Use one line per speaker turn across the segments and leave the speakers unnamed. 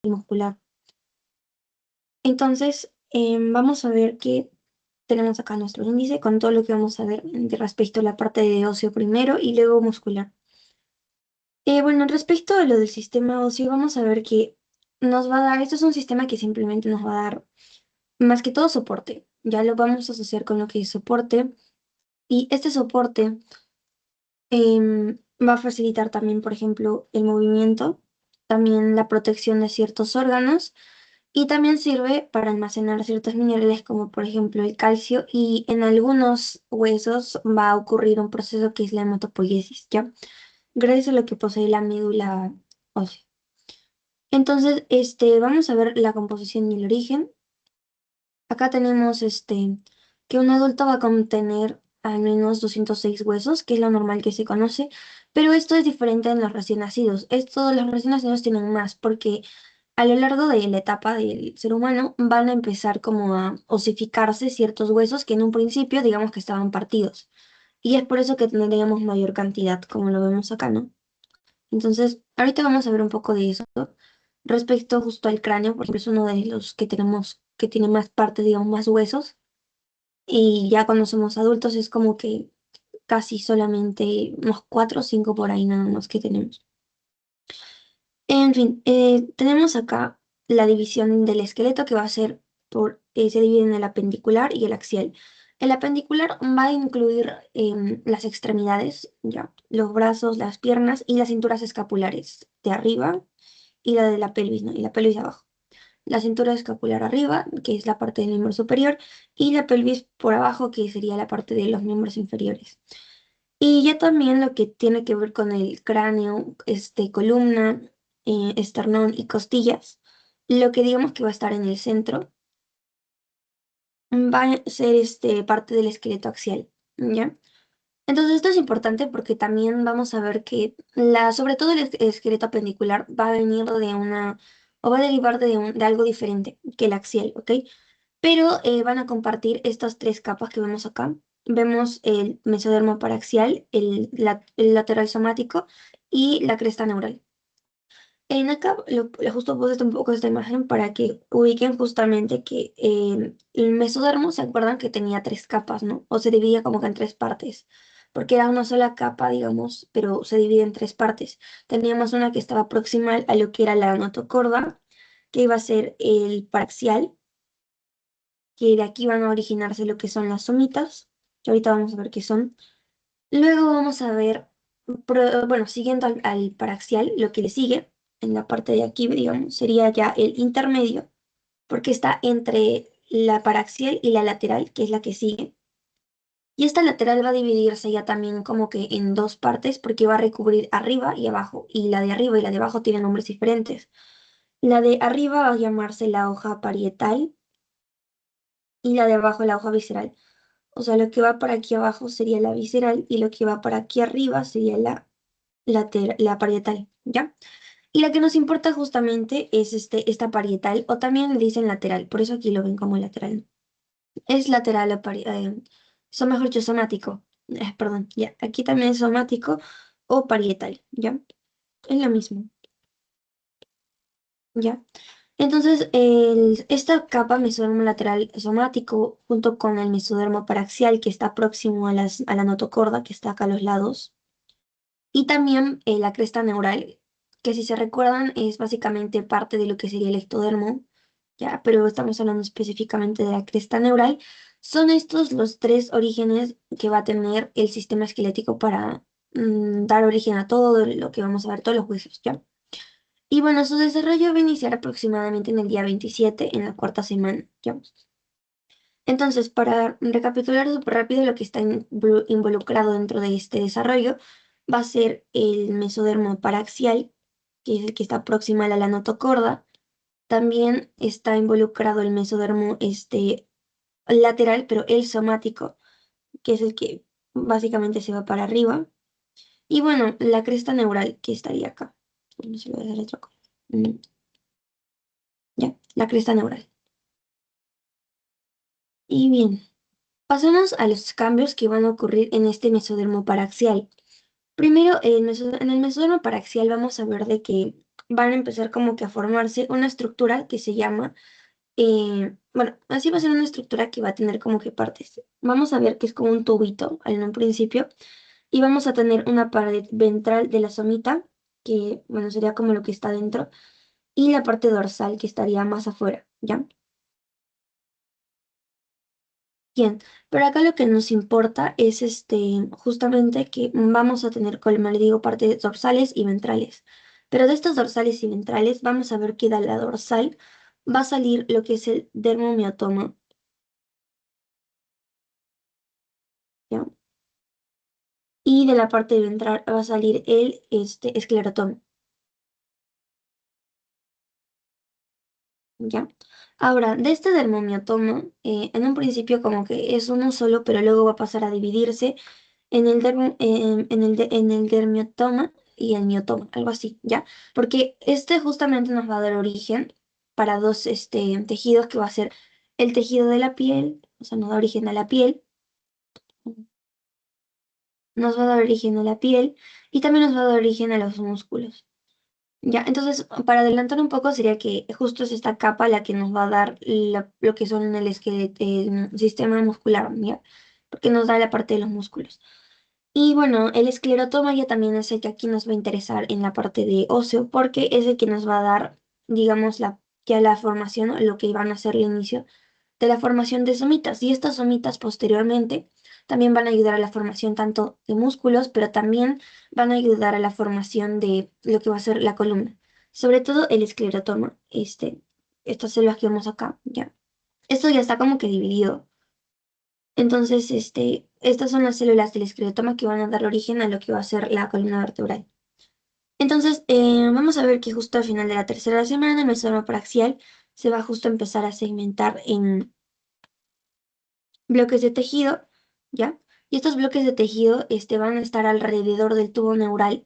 muscular. Entonces, vamos a ver que tenemos acá nuestro índice con todo lo que vamos a ver respecto a la parte de óseo primero y luego muscular. Bueno, respecto a lo del sistema óseo, vamos a ver que nos va a dar, esto es un sistema que simplemente nos va a dar más que todo soporte. Ya lo vamos a asociar con lo que es soporte. Y este soporte va a facilitar también, por ejemplo, el movimiento, también la protección de ciertos órganos y también sirve para almacenar ciertos minerales como por ejemplo el calcio y en algunos huesos va a ocurrir un proceso que es la hematopoiesis, ¿ya? Gracias a lo que posee la médula ósea. Entonces, vamos a ver la composición y el origen. Acá tenemos que un adulto va a contener al menos 206 huesos, que es lo normal que se conoce, pero esto es diferente en los recién nacidos. Los recién nacidos tienen más porque a lo largo de la etapa del ser humano van a empezar como a osificarse ciertos huesos que en un principio digamos que estaban partidos. Y es por eso que tendríamos mayor cantidad, como lo vemos acá, ¿no? Entonces, ahorita vamos a ver un poco de eso. Respecto justo al cráneo, por ejemplo, es uno de los que tenemos, que tiene más partes, digamos, más huesos. Y ya cuando somos adultos es como que casi solamente unos 4 o 5 por ahí nada más que tenemos. En fin, tenemos acá la división del esqueleto que va a ser se divide en el apendicular y el axial. El apendicular va a incluir las extremidades, ya, los brazos, las piernas y las cinturas escapulares de arriba y la de la pelvis, ¿no? Y la pelvis de abajo. La cintura escapular arriba, que es la parte del miembro superior, y la pelvis por abajo, que sería la parte de los miembros inferiores. Y ya también lo que tiene que ver con el cráneo, columna, esternón y costillas, lo que digamos que va a estar en el centro, va a ser parte del esqueleto axial, ¿ya? Entonces esto es importante porque también vamos a ver que sobre todo el esqueleto apendicular va a venir o va a derivar de algo diferente que el axial, ¿ok? Pero van a compartir estas tres capas que vemos acá. Vemos el mesodermo paraxial, el lateral somático y la cresta neural. En acá justo puse un poco esta imagen para que ubiquen justamente que el mesodermo, ¿se acuerdan que tenía tres capas, no? O se dividía como que en tres partes, porque era una sola capa, digamos, pero se divide en tres partes. Teníamos una que estaba proximal a lo que era la notocorda, que iba a ser el paraxial, que de aquí van a originarse lo que son las somitas, que ahorita vamos a ver qué son. Luego vamos a ver, bueno, siguiendo al paraxial, lo que le sigue, en la parte de aquí, digamos, sería ya el intermedio, porque está entre la paraxial y la lateral, que es la que sigue. Y esta lateral va a dividirse ya también como que en dos partes, porque va a recubrir arriba y abajo, y la de arriba y la de abajo tienen nombres diferentes. La de arriba va a llamarse la hoja parietal y la de abajo la hoja visceral. O sea, lo que va para aquí abajo sería la visceral y lo que va para aquí arriba sería la parietal, ¿ya? Y la que nos importa justamente es esta parietal, o también le dicen lateral, por eso aquí lo ven como lateral. Es lateral o son mejor dicho somático. Perdón, ya. Aquí también es somático o parietal, ¿ya? Es lo mismo, ¿ya? Entonces, esta capa mesodermo lateral somático, junto con el mesodermo paraxial, que está próximo a la notocorda, que está acá a los lados, y también la cresta neural, que si se recuerdan es básicamente parte de lo que sería el ectodermo, ya, pero estamos hablando específicamente de la cresta neural. Son estos los tres orígenes que va a tener el sistema esquelético para dar origen a todo lo que vamos a ver, todos los huesos, ¿ya? Y bueno, su desarrollo va a iniciar aproximadamente en el día 27, en la cuarta semana, ¿ya? Entonces, para recapitular súper rápido lo que está involucrado dentro de este desarrollo, va a ser el mesodermo paraxial, que es el que está proximal a la notocorda. También está involucrado el mesodermo lateral, pero el somático, que es el que básicamente se va para arriba. Y bueno, la cresta neural, que estaría acá. No se lo voy a hacer otra cosa. Ya, la cresta neural. Y bien, pasemos a los cambios que van a ocurrir en este mesodermo paraxial. Primero, en el mesodermo paraxial vamos a ver de que van a empezar como que a formarse una estructura que se llama, bueno, así va a ser una estructura que va a tener como que partes. Vamos a ver que es como un tubito en un principio y vamos a tener una pared ventral de la somita, que, bueno, sería como lo que está dentro, y la parte dorsal que estaría más afuera, ¿ya? Bien, pero acá lo que nos importa es justamente que vamos a tener, como le digo, partes dorsales y ventrales. Pero de estas dorsales y ventrales vamos a ver que de la dorsal va a salir lo que es el dermomiotoma, ¿ya? Y de la parte ventral va a salir el esclerotoma, ¿ya? Ahora, de este dermomiotoma, en un principio como que es uno solo, pero luego va a pasar a dividirse en el dermiotoma y el miotoma, algo así, ¿ya? Porque este justamente nos va a dar origen para dos tejidos que va a ser el tejido de la piel, o sea, nos da origen a la piel, nos va a dar origen a la piel y también nos va a dar origen a los músculos. Ya, entonces, para adelantar un poco, sería que justo es esta capa la que nos va a dar lo que son el esqueleto, sistema muscular, ¿ya? Porque nos da la parte de los músculos. Y bueno, el esclerotoma ya también es el que aquí nos va a interesar en la parte de óseo, porque es el que nos va a dar, digamos, ya la formación, o lo que van a ser el inicio de la formación de somitas. Y estas somitas posteriormente también van a ayudar a la formación tanto de músculos, pero también van a ayudar a la formación de lo que va a ser la columna. Sobre todo el esclerotoma, estas células que vemos acá, ya. Esto ya está como que dividido. Entonces, estas son las células del esclerotoma que van a dar origen a lo que va a ser la columna vertebral. Entonces, vamos a ver que justo al final de la tercera semana, nuestro zona paraxial se va justo a empezar a segmentar en bloques de tejido, ¿ya? Y estos bloques de tejido, van a estar alrededor del tubo neural.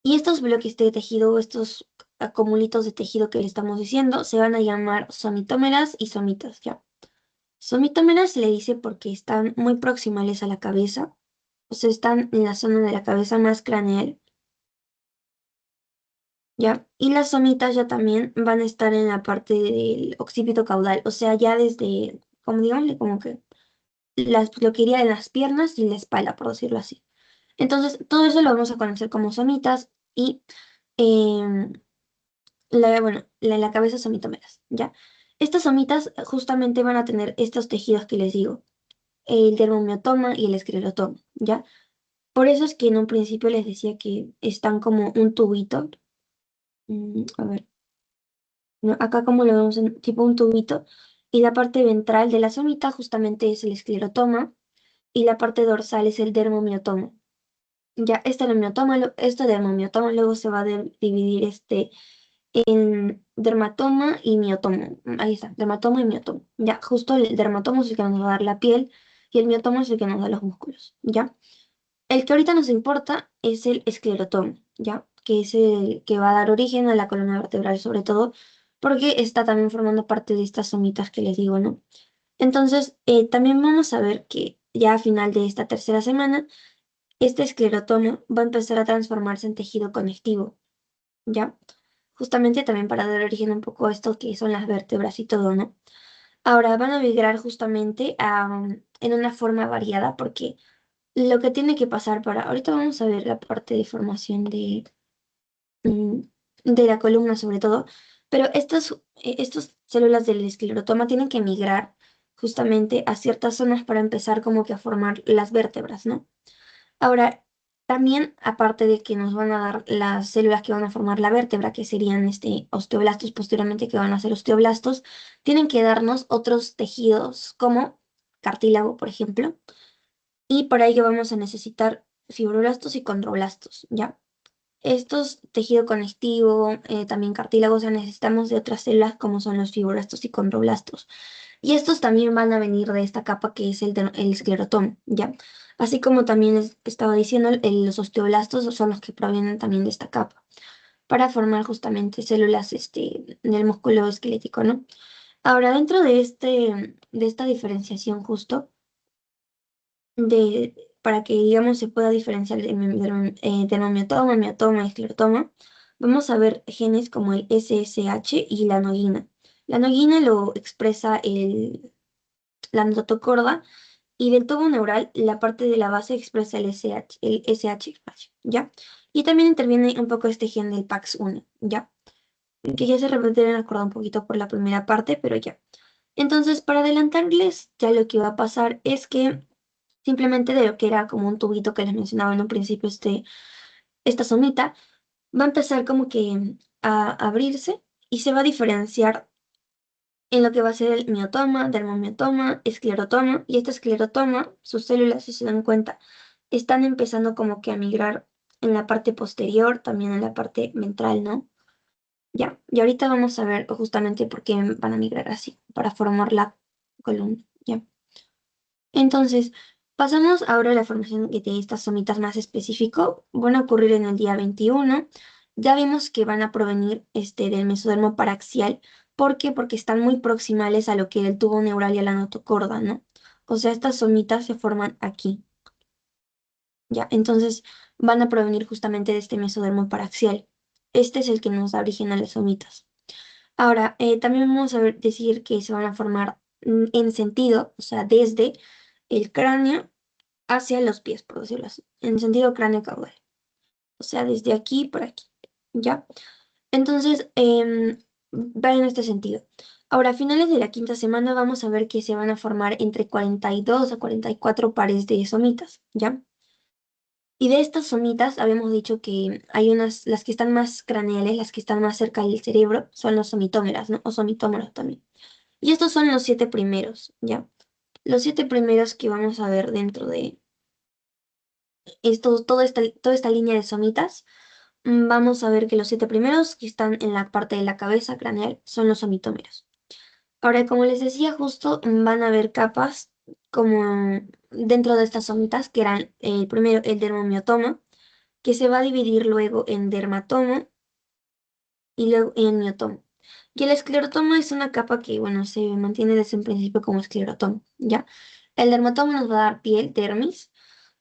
Y estos bloques de tejido, o estos acumulitos de tejido que le estamos diciendo, se van a llamar somitómeras y somitas, ¿ya? Somitómeras se le dice porque están muy proximales a la cabeza, o sea, están en la zona de la cabeza más craneal, ¿ya? Y las somitas ya también van a estar en la parte del occipito caudal, o sea, ya desde, como digamos, como que lo que iría en las piernas y la espalda, por decirlo así. Entonces, todo eso lo vamos a conocer como somitas y, em, bueno, la cabeza somitómeras, ¿ya? Estas somitas justamente van a tener estos tejidos que les digo, el dermomiotoma y el esclerotoma, ¿ya? Por eso es que en un principio les decía que están como un tubito. A ver, ¿no? Acá como lo vemos en tipo un tubito. Y la parte ventral de la somita justamente es el esclerotoma y la parte dorsal es el dermomiotoma. Ya, este dermomiotoma luego se va a dividir en dermatoma y miotoma. Ahí está, dermatoma y miotoma. Ya, justo el dermatoma es el que nos va a dar la piel y el miotoma es el que nos da los músculos. ¿Ya? El que ahorita nos importa es el esclerotoma, ¿ya? Que es el que va a dar origen a la columna vertebral, sobre todo porque está también formando parte de estas somitas que les digo, ¿no? Entonces, también vamos a ver que ya a final de esta tercera semana, este esclerotoma va a empezar a transformarse en tejido conectivo, ¿ya? Justamente también para dar origen un poco a esto que son las vértebras y todo, ¿no? Ahora van a migrar justamente en una forma variada porque lo que tiene que pasar para, ahorita vamos a ver la parte de formación mm, de la columna sobre todo, pero estas células del esclerotoma tienen que migrar justamente a ciertas zonas para empezar como que a formar las vértebras, ¿no? Ahora, también aparte de que nos van a dar las células que van a formar la vértebra, que serían osteoblastos posteriormente, que van a ser osteoblastos, tienen que darnos otros tejidos como cartílago, por ejemplo, y para ello vamos a necesitar fibroblastos y condroblastos, ¿ya? Estos tejido conectivo, también cartílago, o sea, necesitamos de otras células como son los fibroblastos y condroblastos. Y estos también van a venir de esta capa que es el esclerotoma, ¿ya? Así como también estaba diciendo, los osteoblastos son los que provienen también de esta capa, para formar justamente células del músculo esquelético, ¿no? Ahora, dentro de esta diferenciación justo, para que, digamos, se pueda diferenciar el dermomiotoma, miotoma y esclerotoma, vamos a ver genes como el SSH y la noguina. La noguina lo expresa la notocorda y del tubo neural la parte de la base expresa el SH, ¿ya? Y también interviene un poco este gen del PAX1, ¿ya? Que ya se repiten acordado un poquito por la primera parte, pero ya. Entonces, para adelantarles, ya lo que va a pasar es que simplemente de lo que era como un tubito que les mencionaba en un principio, esta somita, va a empezar como que a abrirse y se va a diferenciar en lo que va a ser el miotoma, dermomiotoma, esclerotoma, y este esclerotoma, sus células, si se dan cuenta, están empezando como que a migrar en la parte posterior, también en la parte ventral, ¿no? Ya, y ahorita vamos a ver justamente por qué van a migrar así, para formar la columna, ¿ya? Entonces, pasamos ahora a la formación de estas somitas más específico. Van a ocurrir en el día 21. Ya vimos que van a provenir del mesodermo paraxial. ¿Por qué? Porque están muy proximales a lo que era el tubo neural y a la notocorda, ¿no? O sea, estas somitas se forman aquí, ¿ya? Entonces, van a provenir justamente de este mesodermo paraxial. Este es el que nos da origen a las somitas. Ahora, también vamos a decir que se van a formar en sentido, o sea, desde el cráneo hacia los pies, por decirlo así, en sentido cráneo-caudal. O sea, desde aquí por aquí, ¿ya? Entonces, va en este sentido. Ahora, a finales de la quinta semana vamos a ver que se van a formar entre 42 a 44 pares de somitas, ¿ya? Y de estas somitas habíamos dicho que hay unas, las que están más craneales, las que están más cerca del cerebro, son los somitómeras, ¿no? O somitómeros también. Y estos son los 7 primeros, ¿ya? Los 7 primeros que vamos a ver dentro de toda esta línea de somitas. Vamos a ver que los 7 primeros que están en la parte de la cabeza craneal son los somitómeros. Ahora, como les decía, justo van a haber capas como dentro de estas somitas, que eran el primero el dermomiotoma, que se va a dividir luego en dermatoma y luego en miotoma. Y el esclerotoma es una capa que, bueno, se mantiene desde un principio como esclerotoma, ¿ya? El dermatoma nos va a dar piel, dermis,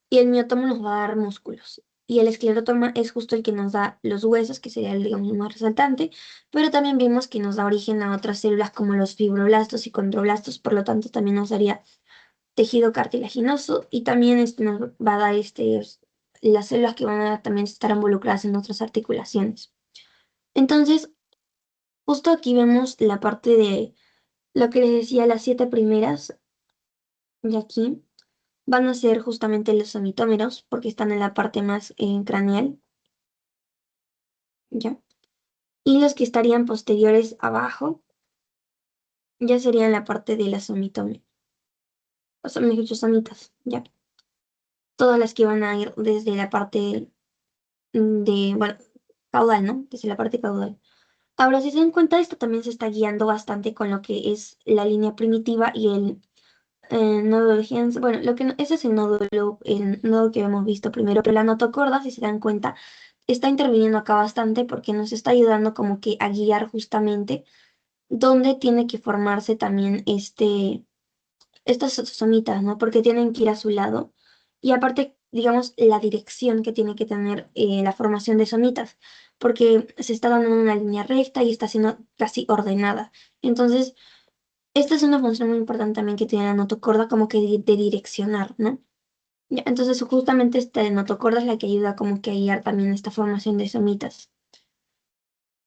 y el miotoma nos va a dar músculos. Y el esclerotoma es justo el que nos da los huesos, que sería el, digamos, más resaltante, pero también vimos que nos da origen a otras células como los fibroblastos y condroblastos, por lo tanto también nos daría tejido cartilaginoso y también nos va a dar las células que van a también estar involucradas en otras articulaciones. Entonces, justo aquí vemos la parte de lo que les decía, las 7 primeras de aquí van a ser justamente los somitómeros, porque están en la parte más craneal, ¿ya? Y los que estarían posteriores abajo ya serían la parte de las somitómeros, o sea, mejor dicho, somitas, ¿ya? Todas las que van a ir desde la parte bueno, caudal, ¿no? Desde la parte caudal. Ahora, si se dan cuenta, esto también se está guiando bastante con lo que es la línea primitiva y el nodo de Hens. Bueno, ese es el nodo que hemos visto primero, pero la notocorda, si se dan cuenta, está interviniendo acá bastante porque nos está ayudando como que a guiar justamente dónde tiene que formarse también estas somitas, ¿no? Porque tienen que ir a su lado. Y aparte, digamos, la dirección que tiene que tener la formación de somitas, porque se está dando en una línea recta y está siendo casi ordenada. Entonces, esta es una función muy importante también que tiene la notocorda, como que de direccionar, ¿no? Ya, entonces, justamente esta notocorda es la que ayuda como que a guiar también esta formación de somitas.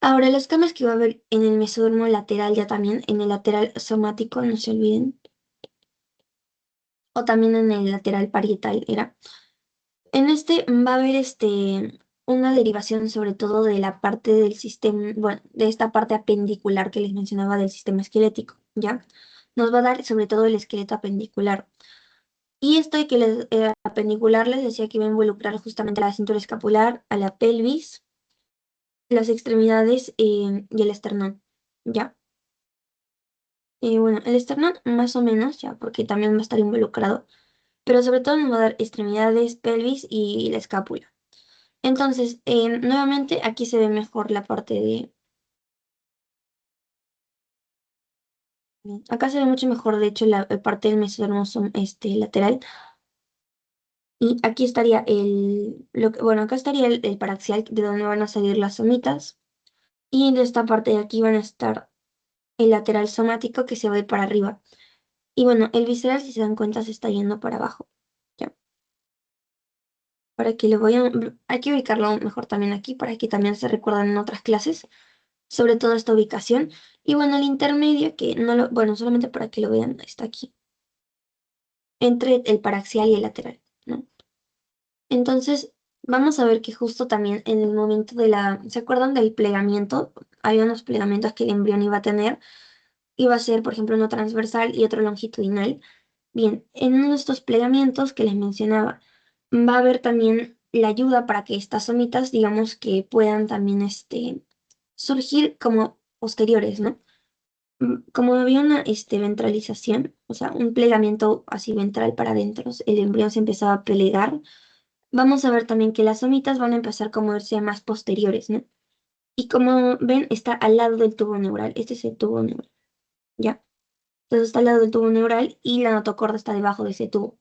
Ahora, los cambios que va a haber en el mesodermo lateral ya también, en el lateral somático, no se olviden, o también en el lateral parietal, era. En este va a haber una derivación sobre todo de la parte del sistema, bueno, de esta parte apendicular que les mencionaba del sistema esquelético, ¿ya? Nos va a dar sobre todo el esqueleto apendicular. Y esto de que apendicular les decía que iba a involucrar justamente a la cintura escapular, a la pelvis, las extremidades y el esternón, ¿ya? Bueno, el esternón más o menos, ya, porque también va a estar involucrado, pero sobre todo nos va a dar extremidades, pelvis y la escápula. Entonces, nuevamente aquí se ve mejor la parte de... Acá se ve mucho mejor, de hecho, la parte del mesodermo lateral. Y aquí estaría bueno, acá estaría el paraxial de donde van a salir las somitas. Y de esta parte de aquí van a estar el lateral somático que se va a ir para arriba. Y bueno, el visceral, si se dan cuenta, se está yendo para abajo. ¿Ya? Para que lo vayan, hay que ubicarlo mejor también aquí, para que también se recuerden en otras clases, sobre todo esta ubicación. Y bueno, el intermedio, que no lo, bueno, solamente para que lo vean, está aquí, entre el paraxial y el lateral, ¿no? Entonces, vamos a ver que justo también en el momento ¿se acuerdan del plegamiento? Había unos plegamientos que el embrión iba a tener. Iba a ser, por ejemplo, uno transversal y otro longitudinal. Bien, en uno de estos plegamientos que les mencionaba, va a haber también la ayuda para que estas somitas, digamos, que puedan también surgir como posteriores, ¿no? Como había una ventralización, o sea, un plegamiento así ventral para adentro, el embrión se empezaba a plegar. Vamos a ver también que las somitas van a empezar como a irse más posteriores, ¿no? Y como ven, está al lado del tubo neural. Este es el tubo neural, ¿ya? Entonces está al lado del tubo neural y la notocorda está debajo de ese tubo.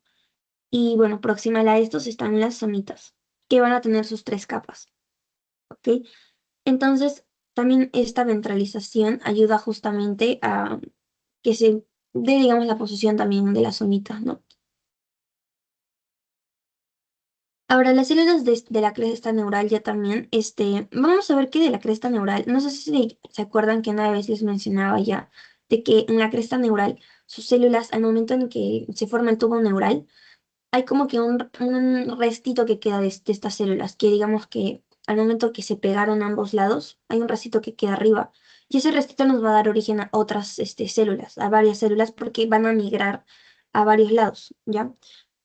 Y bueno, proximal a estos están las somitas, que van a tener sus tres capas, ¿ok? Entonces, también esta ventralización ayuda justamente a que se dé, digamos, la posición también de las somitas, ¿no? Ahora, las células de la cresta neural ya también, vamos a ver que de la cresta neural, no sé si se acuerdan que una vez les mencionaba ya, de que en la cresta neural, sus células, al momento en que se forma el tubo neural, hay como que un restito que queda de estas células, que digamos que al momento que se pegaron a ambos lados, hay un restito que queda arriba. Y ese restito nos va a dar origen a otras células, a varias células, porque van a migrar a varios lados, ¿ya?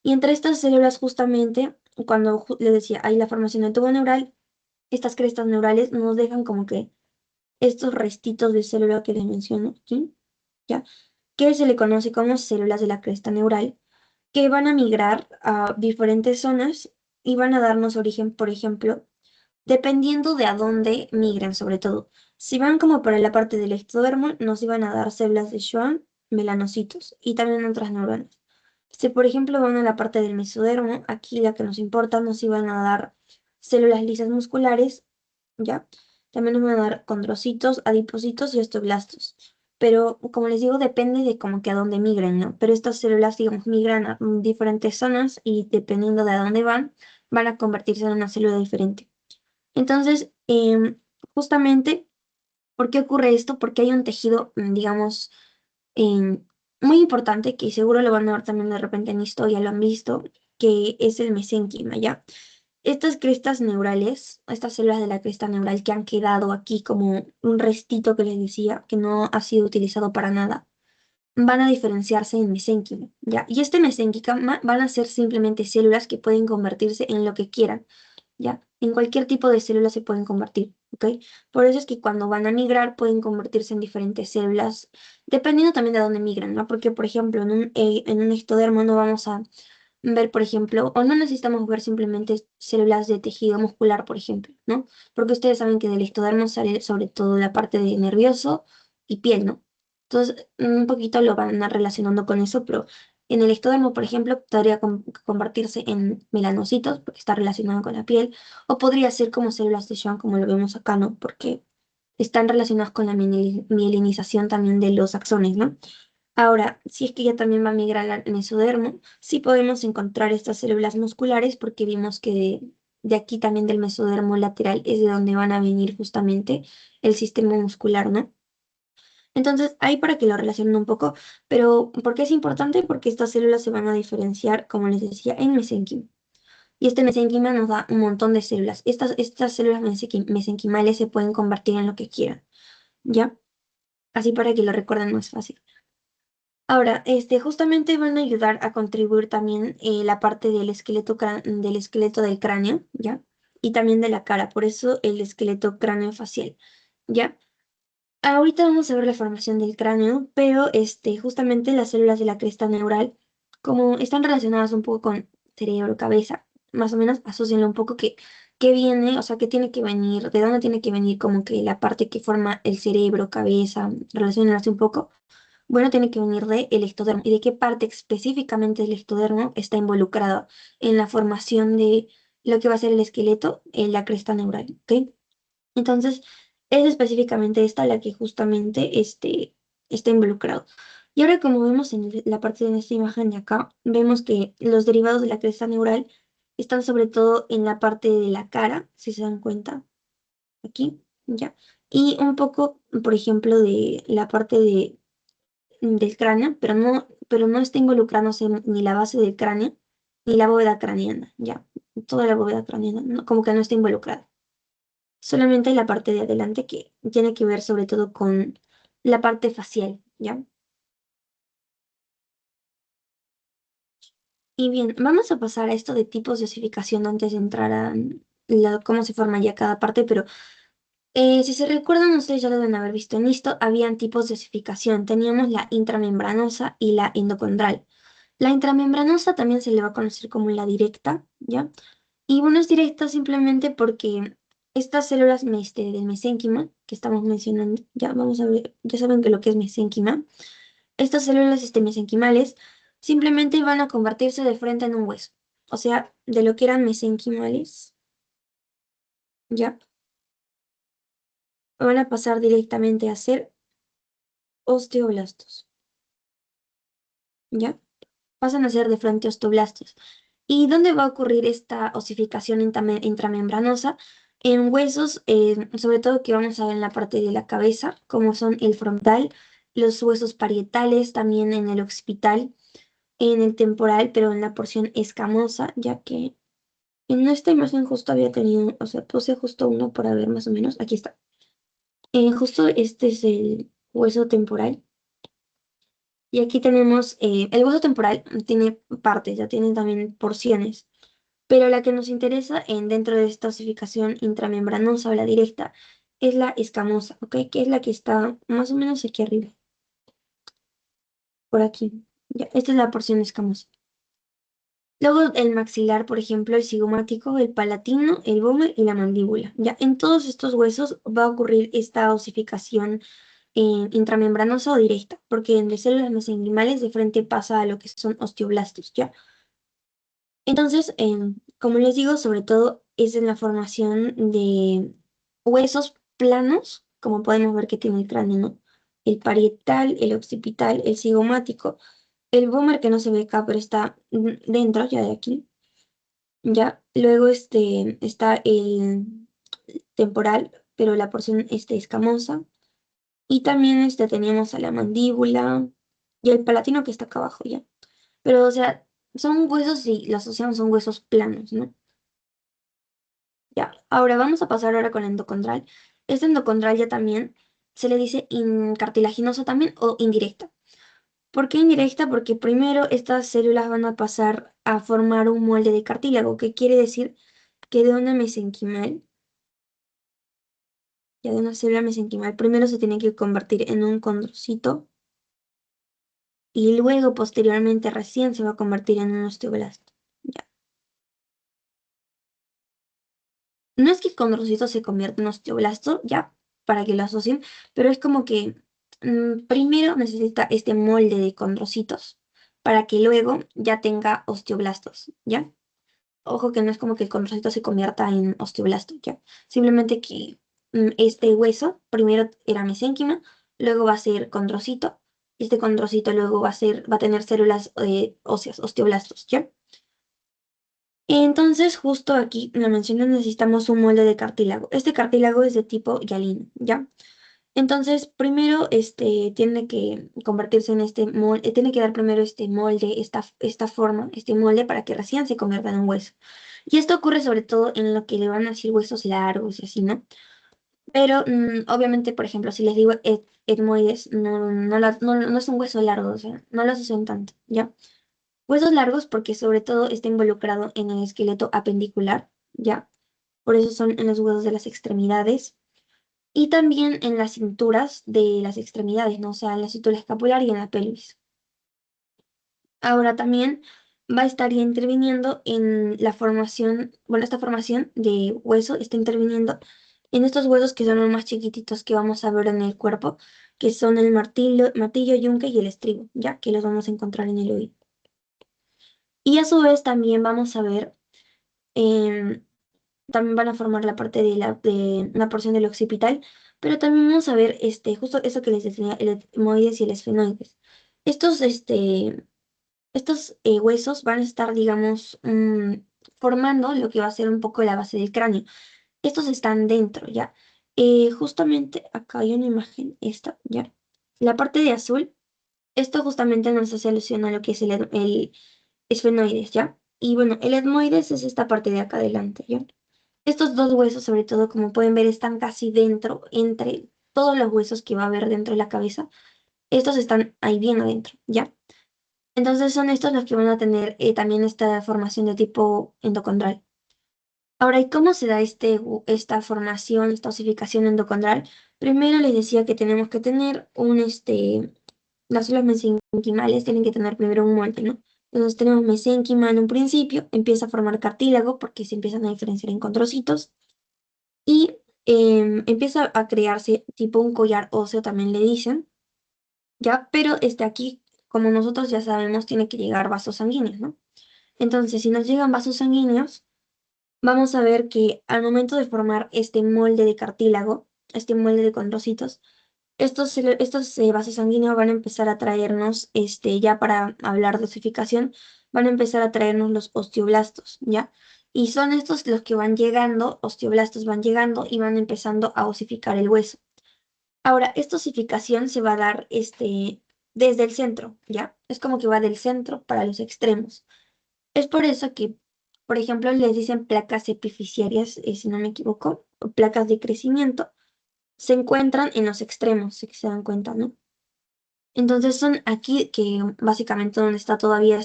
Y entre estas células, justamente, cuando les decía, hay la formación del tubo neural, estas crestas neurales nos dejan como que estos restitos de célula que les menciono aquí, ¿ya? Que se le conoce como células de la cresta neural que van a migrar a diferentes zonas y van a darnos origen, por ejemplo, dependiendo de a dónde migren, sobre todo. Si van como para la parte del ectodermo, nos iban a dar células de Schwann, melanocitos y también otras neuronas. Si, por ejemplo, van a la parte del mesodermo, aquí la que nos importa, nos iban a dar células lisas musculares, ¿ya? También nos van a dar condrocitos, adipocitos y osteoblastos. Pero, como les digo, depende de como que a dónde migren, ¿no? Pero estas células, digamos, migran a diferentes zonas y dependiendo de a dónde van a convertirse en una célula diferente. Entonces, justamente, ¿por qué ocurre esto? Porque hay un tejido, digamos, em, muy importante, que seguro lo van a ver también de repente en historia, lo han visto, que es el mesénquima, ¿ya? Estas crestas neurales, estas células de la cresta neural que han quedado aquí como un restito que les decía, que no ha sido utilizado para nada, van a diferenciarse en mesénquima, ¿ya? Y este mesénquima van a ser simplemente células que pueden convertirse en lo que quieran, ¿ya? En cualquier tipo de célula se pueden convertir, ¿ok? Por eso es que cuando van a migrar pueden convertirse en diferentes células, dependiendo también de dónde migran, ¿no? Porque, por ejemplo, en un ectodermo no vamos a ver, por ejemplo, o no necesitamos ver simplemente células de tejido muscular, por ejemplo, ¿no? Porque ustedes saben que del ectodermo sale sobre todo la parte de nervioso y piel, ¿no? Entonces, un poquito lo van a relacionando con eso, pero en el ectodermo, por ejemplo, podría convertirse en melanocitos, porque está relacionado con la piel, o podría ser como células de Schwann, como lo vemos acá, ¿no? Porque están relacionadas con la mielinización también de los axones, ¿no? Ahora, si es que ya también va a migrar al mesodermo, sí podemos encontrar estas células musculares porque vimos que de aquí también del mesodermo lateral es de donde van a venir justamente el sistema muscular, ¿no? Entonces, ahí para que lo relacionen un poco, pero ¿por qué es importante? Porque estas células se van a diferenciar, como les decía, en mesenquima. Y este mesenquima nos da un montón de células. Estas células mesenquimales se pueden convertir en lo que quieran, ¿ya? Así para que lo recuerden más fácil. Ahora, justamente van a ayudar a contribuir también la parte del esqueleto, del esqueleto del cráneo, ¿ya? Y también de la cara, por eso el esqueleto craneofacial, ¿ya? Ahorita vamos a ver la formación del cráneo, pero justamente las células de la cresta neural, como están relacionadas un poco con cerebro, cabeza, más o menos asocian un poco que viene, o sea, que tiene que venir, de dónde tiene que venir como que la parte que forma el cerebro, cabeza, relacionarse un poco. Bueno, tiene que venir del ectodermo. ¿Y de qué parte específicamente del ectodermo está involucrado en la formación de lo que va a ser el esqueleto, en la cresta neural? ¿Ok? Entonces, es específicamente esta la que justamente está involucrado. Y ahora, como vemos en la parte de esta imagen de acá, vemos que los derivados de la cresta neural están sobre todo en la parte de la cara, si se dan cuenta, aquí, ya. Y un poco, por ejemplo, de la parte del cráneo, pero no está involucrándose ni la base del cráneo, ni la bóveda craneana, ya. Toda la bóveda craneana, como que no está involucrada. Solamente la parte de adelante que tiene que ver sobre todo con la parte facial, ¿ya? Y bien, vamos a pasar a esto de tipos de osificación antes de entrar a cómo se forma ya cada parte, pero si se recuerdan, ustedes ya lo deben haber visto en esto, habían tipos de osificación. Teníamos la intramembranosa y la endocondral. La intramembranosa también se le va a conocer como la directa, ¿ya? Y bueno, es directa simplemente porque estas células del mesénquima, que estamos mencionando, ya vamos a ver, ya saben que lo que es mesénquima, estas células mesenquimales simplemente van a convertirse de frente en un hueso. O sea, de lo que eran mesenquimales, ya van a pasar directamente a ser osteoblastos, ¿ya? Pasan a ser de frente osteoblastos. ¿Y dónde va a ocurrir esta osificación intramembranosa? En huesos, sobre todo que vamos a ver en la parte de la cabeza, como son el frontal, los huesos parietales, también en el occipital, en el temporal, pero en la porción escamosa, ya que en esta imagen justo había tenido, o sea, puse justo uno para ver más o menos, aquí está. Justo este es el hueso temporal. Y aquí tenemos, el hueso temporal tiene partes, ya tiene también porciones. Pero la que nos interesa dentro de esta osificación intramembranosa o la directa es la escamosa, ¿ok? Que es la que está más o menos aquí arriba, por aquí. Ya, esta es la porción escamosa. Luego el maxilar, por ejemplo, el cigomático, el palatino, el vómer y la mandíbula. Ya, en todos estos huesos va a ocurrir esta osificación intramembranosa o directa, porque en las células mesenquimales de frente pasa a lo que son osteoblastos, ¿ya? Entonces, como les digo, sobre todo es en la formación de huesos planos, como podemos ver que tiene el cráneo, ¿no? El parietal, el occipital, el cigomático, el vómer que no se ve acá, pero está dentro ya de aquí, ya. Luego está el temporal, pero la porción escamosa. Y también teníamos a la mandíbula y el palatino que está acá abajo, ya. Pero, o sea, son huesos y los asociamos son huesos planos, ¿no? Ya, ahora vamos a pasar ahora con la endocondral. Esta endocondral ya también se le dice cartilaginosa también o indirecta. ¿Por qué indirecta? Porque primero estas células van a pasar a formar un molde de cartílago, que quiere decir que de una mesenquimal, ya de una célula mesenquimal, primero se tiene que convertir en un condrocito y luego posteriormente recién se va a convertir en un osteoblasto. Ya. No es que condrocito se convierta en osteoblasto, ya, para que lo asocien, pero es como que primero necesita este molde de condrocitos para que luego ya tenga osteoblastos, ¿ya? Ojo que no es como que el condrocito se convierta en osteoblasto, ¿ya? Simplemente que este hueso primero era mesénquima, luego va a ser condrocito, y este condrocito luego va a tener células óseas, osteoblastos, ¿ya? Entonces, justo aquí me mencioné, necesitamos un molde de cartílago. Este cartílago es de tipo hialino, ¿ya? Entonces, primero, tiene que convertirse en este molde, tiene que dar primero este molde, esta forma, este molde para que recién se convierta en un hueso. Y esto ocurre sobre todo en lo que le van a decir huesos largos y así, ¿no? Pero, obviamente, por ejemplo, si les digo etmoides, no es un hueso largo, o sea, no lo asocian tanto, ¿ya? Huesos largos porque sobre todo está involucrado en el esqueleto apendicular, ¿ya? Por eso son en los huesos de las extremidades y también en las cinturas de las extremidades, ¿no? O sea, en la cintura escapular y en la pelvis. Ahora también va a estar interviniendo en la formación, bueno, esta formación de hueso está interviniendo en estos huesos que son los más chiquititos que vamos a ver en el cuerpo, que son el martillo, yunque y el estribo, ya que los vamos a encontrar en el oído. Y a su vez también vamos a ver, em, también van a formar la parte de una porción del occipital, pero también vamos a ver justo eso que les decía, el etmoides y el esfenoides. Estos, huesos van a estar, digamos, formando lo que va a ser un poco la base del cráneo. Estos están dentro, ¿ya? Justamente acá hay una imagen, esta, ¿ya? La parte de azul, esto justamente nos hace alusión a lo que es el esfenoides, ¿ya? Y bueno, el etmoides es esta parte de acá adelante, ¿ya? Estos dos huesos, sobre todo, como pueden ver, están casi dentro, entre todos los huesos que va a haber dentro de la cabeza. Estos están ahí bien adentro, ¿ya? Entonces son estos los que van a tener también esta formación de tipo endocondral. Ahora, ¿y cómo se da esta formación, esta osificación endocondral? Primero les decía que tenemos que tener las células mesenquimales tienen que tener primero un molde, ¿no? Entonces tenemos mesénquima en un principio, empieza a formar cartílago porque se empiezan a diferenciar en condrocitos y empieza a crearse tipo un collar óseo, también le dicen, ¿ya? Pero aquí, como nosotros ya sabemos, tiene que llegar vasos sanguíneos, ¿no? Entonces, si nos llegan vasos sanguíneos, vamos a ver que al momento de formar este molde de cartílago, este molde de condrocitos, estos vasos sanguíneos van a empezar a traernos, ya para hablar de osificación, van a empezar a traernos los osteoblastos, ¿ya? Y son estos los que van llegando, osteoblastos van llegando y van empezando a osificar el hueso. Ahora, esta osificación se va a dar, desde el centro, ¿ya? Es como que va del centro para los extremos. Es por eso que, por ejemplo, les dicen placas epifisiarias, si no me equivoco, o placas de crecimiento, se encuentran en los extremos, si se dan cuenta, ¿no? Entonces son aquí que básicamente donde está todavía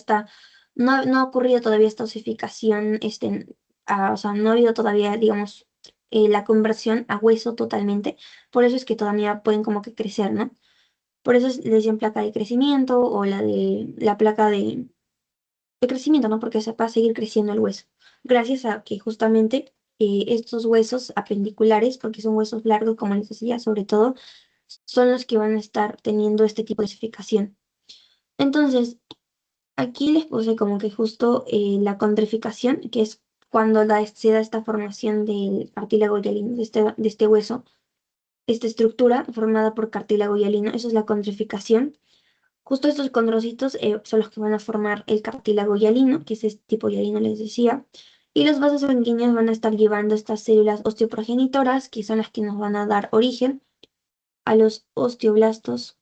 no ha ocurrido todavía esta osificación, o sea, no ha habido todavía, digamos, la conversión a hueso totalmente, por eso es que todavía pueden como que crecer, ¿no? Por eso le decían placa de crecimiento o la placa de crecimiento, ¿no? Porque se va a seguir creciendo el hueso. Gracias a que justamente estos huesos apendiculares, porque son huesos largos, como les decía, sobre todo, son los que van a estar teniendo este tipo de osificación. Entonces, aquí les puse como que justo la condrificación, que es cuando se da esta formación del cartílago hialino, de este hueso, esta estructura formada por cartílago hialino, eso es la condrificación. Justo estos condrocitos son los que van a formar el cartílago hialino, que es este tipo hialino les decía, y los vasos sanguíneos van a estar llevando estas células osteoprogenitoras, que son las que nos van a dar origen a los osteoblastos.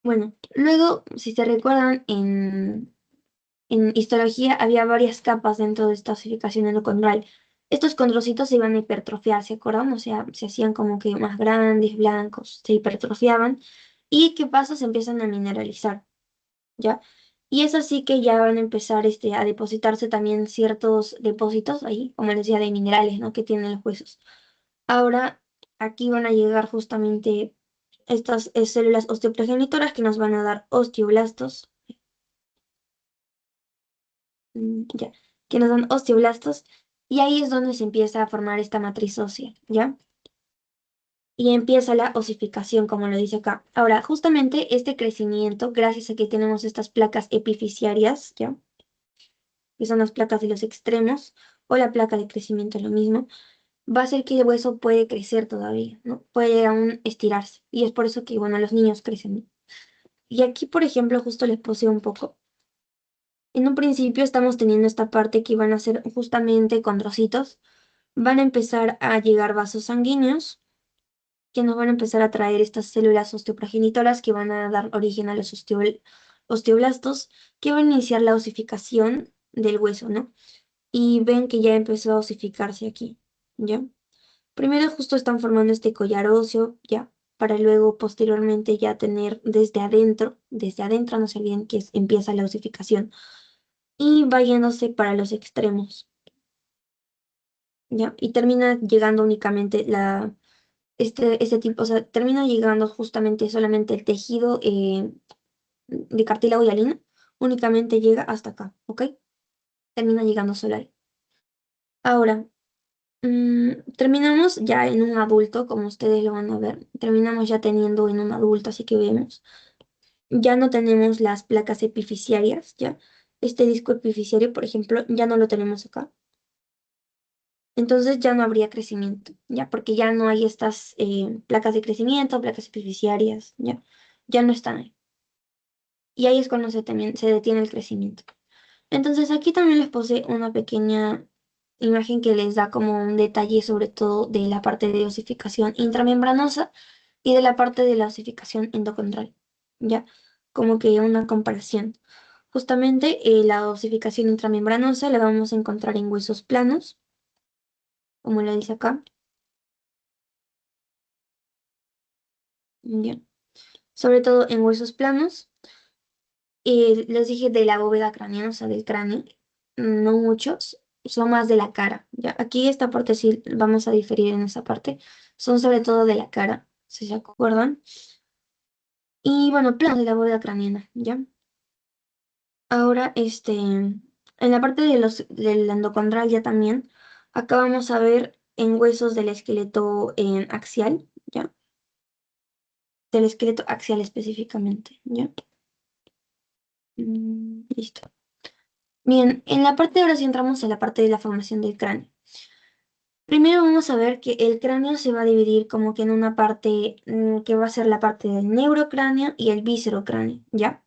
Bueno, luego, si se recuerdan, en histología había varias capas dentro de esta osificación endocondral. Estos condrocitos se iban a hipertrofiar, ¿se acuerdan? O sea, se hacían como que más grandes, blancos, se hipertrofiaban. ¿Y qué pasa? Se empiezan a mineralizar, ¿ya? Y es así que ya van a empezar a depositarse también ciertos depósitos ahí, como les decía, de minerales, ¿no? Que tienen los huesos. Ahora, aquí van a llegar justamente estas células osteoprogenitoras que nos van a dar osteoblastos, ya, que nos dan osteoblastos, y ahí es donde se empieza a formar esta matriz ósea, ¿ya? Y empieza la osificación, como lo dice acá. Ahora, justamente este crecimiento, gracias a que tenemos estas placas epifisiarias, ¿ya? Que son las placas de los extremos, o la placa de crecimiento, lo mismo, va a hacer que el hueso puede crecer todavía, ¿no? Puede aún estirarse. Y es por eso que, bueno, los niños crecen, ¿no? Y aquí, por ejemplo, justo les puse un poco. En un principio estamos teniendo esta parte que van a ser justamente condrocitos. Van a empezar a llegar vasos sanguíneos que nos van a empezar a traer estas células osteoprogenitoras que van a dar origen a los osteoblastos que van a iniciar la osificación del hueso, ¿no? Y ven que ya empezó a osificarse aquí, ¿ya? Primero justo están formando este collar óseo, ya, para luego posteriormente ya tener desde adentro no se olviden que empieza la osificación y va yéndose para los extremos, ¿ya? Y termina llegando únicamente este tipo, o sea, termina llegando justamente solamente el tejido de cartílago hialino, únicamente llega hasta acá, ¿ok? Termina llegando solo ahí. Ahora, terminamos ya en un adulto, como ustedes lo van a ver. Terminamos ya teniendo en un adulto, así que vemos. Ya no tenemos las placas epifisiarias, ya. Este disco epificiario, por ejemplo, ya no lo tenemos acá. Entonces ya no habría crecimiento, ya, porque ya no hay estas placas de crecimiento, placas epifisiarias, ya, ya no están ahí. Y ahí es cuando se detiene el crecimiento. Entonces aquí también les puse una pequeña imagen que les da como un detalle sobre todo de la parte de osificación intramembranosa y de la parte de la osificación endocondral, ¿ya? Como que una comparación. Justamente la osificación intramembranosa la vamos a encontrar en huesos planos, como lo dice acá, ¿ya? Sobre todo en huesos planos. Les dije de la bóveda craneana, o sea, del cráneo, no muchos, son más de la cara, ¿ya? Aquí esta parte sí vamos a diferir en esa parte, son sobre todo de la cara, si se acuerdan. Y bueno, planos de la bóveda craneana, ¿ya? Ahora, en la parte de del endocondral ya también, acá vamos a ver en huesos del esqueleto axial, ¿ya? Del esqueleto axial específicamente, ¿ya? Listo. Bien, en la parte de ahora sí entramos en la parte de la formación del cráneo. Primero vamos a ver que el cráneo se va a dividir como que en una parte que va a ser la parte del neurocráneo y el viscerocráneo, ¿ya?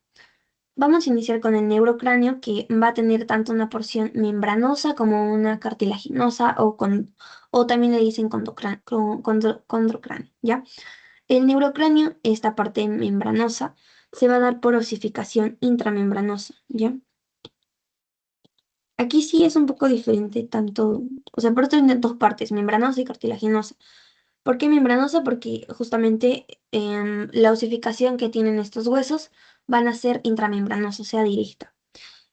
Vamos a iniciar con el neurocráneo que va a tener tanto una porción membranosa como una cartilaginosa o también le dicen condrocráneo, ¿ya? El neurocráneo, esta parte membranosa, se va a dar por osificación intramembranosa, ¿ya? Aquí sí es un poco diferente, tanto, o sea, por esto tiene dos partes, membranosa y cartilaginosa. ¿Por qué membranosa? Porque justamente la osificación que tienen estos huesos van a ser intramembranosa, o sea, directa.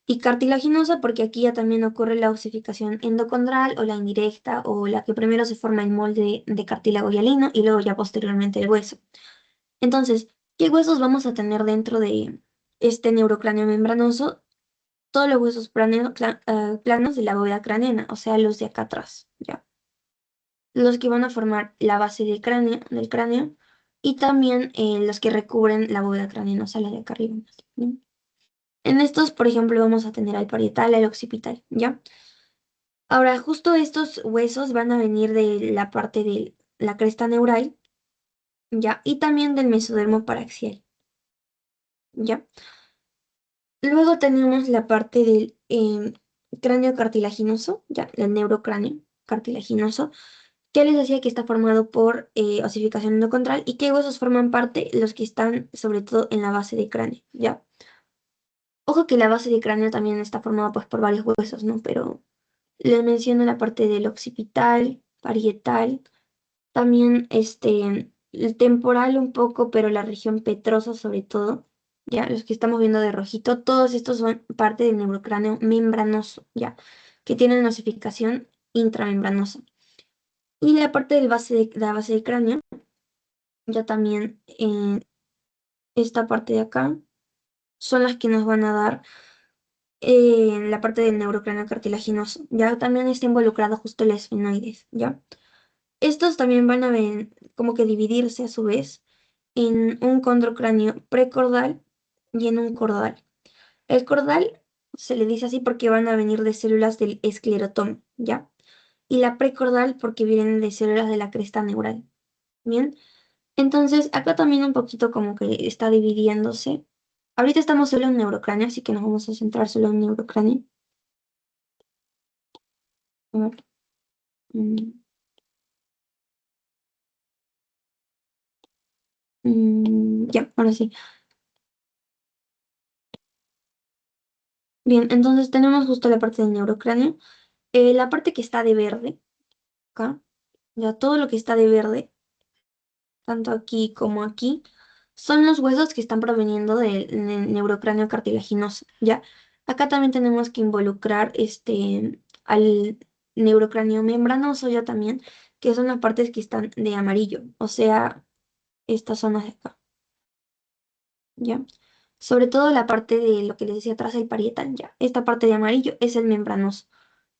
Y cartilaginosa porque aquí ya también ocurre la osificación endocondral o la indirecta o la que primero se forma el molde de cartílago hialino y luego ya posteriormente el hueso. Entonces, ¿qué huesos vamos a tener dentro de este neurocráneo membranoso? Todos los huesos planos de la bóveda craneana, o sea, los de acá atrás, ¿ya? Los que van a formar la base del cráneo y también los que recubren la bóveda craneana, o sea, la de acá arriba. ¿Sí? En estos, por ejemplo, vamos a tener al parietal, al occipital, ¿ya? Ahora, justo estos huesos van a venir de la parte de la cresta neural, ¿ya? Y también del mesodermo paraxial, ¿ya? Luego tenemos la parte del cráneo cartilaginoso, ya, el neurocráneo cartilaginoso, que les decía que está formado por osificación endocondral y qué huesos forman parte, los que están sobre todo en la base de cráneo, ¿ya? Ojo que la base de cráneo también está formada pues por varios huesos, ¿no? Pero les menciono la parte del occipital, parietal, también el temporal un poco, pero la región petrosa sobre todo, ya, los que estamos viendo de rojito, todos estos son parte del neurocráneo membranoso, ya, que tienen osificación intramembranosa. Y la parte de la base del cráneo, ya también esta parte de acá, son las que nos van a dar la parte del neurocráneo cartilaginoso. Ya también está involucrado justo el esfenoides, ¿ya? Estos también van a como que dividirse a su vez en un condrocráneo precordal y en un cordal. El cordal se le dice así porque van a venir de células del esclerotoma, ¿ya? Y la precordal porque vienen de células de la cresta neural, ¿bien? Entonces, acá también un poquito como que está dividiéndose. Ahorita estamos solo en neurocráneo, así que nos vamos a centrar solo en neurocráneo. A ver, mm, ya, ahora sí. Bien, entonces tenemos justo la parte del neurocráneo. La parte que está de verde, acá, ya todo lo que está de verde, tanto aquí como aquí, son los huesos que están proveniendo del neurocráneo cartilaginoso, ¿ya? Acá también tenemos que involucrar al neurocráneo membranoso ya también, que son las partes que están de amarillo, o sea, estas zonas de acá, ¿ya? Sobre todo la parte de lo que les decía atrás, el parietal, ¿ya? Esta parte de amarillo es el membranoso.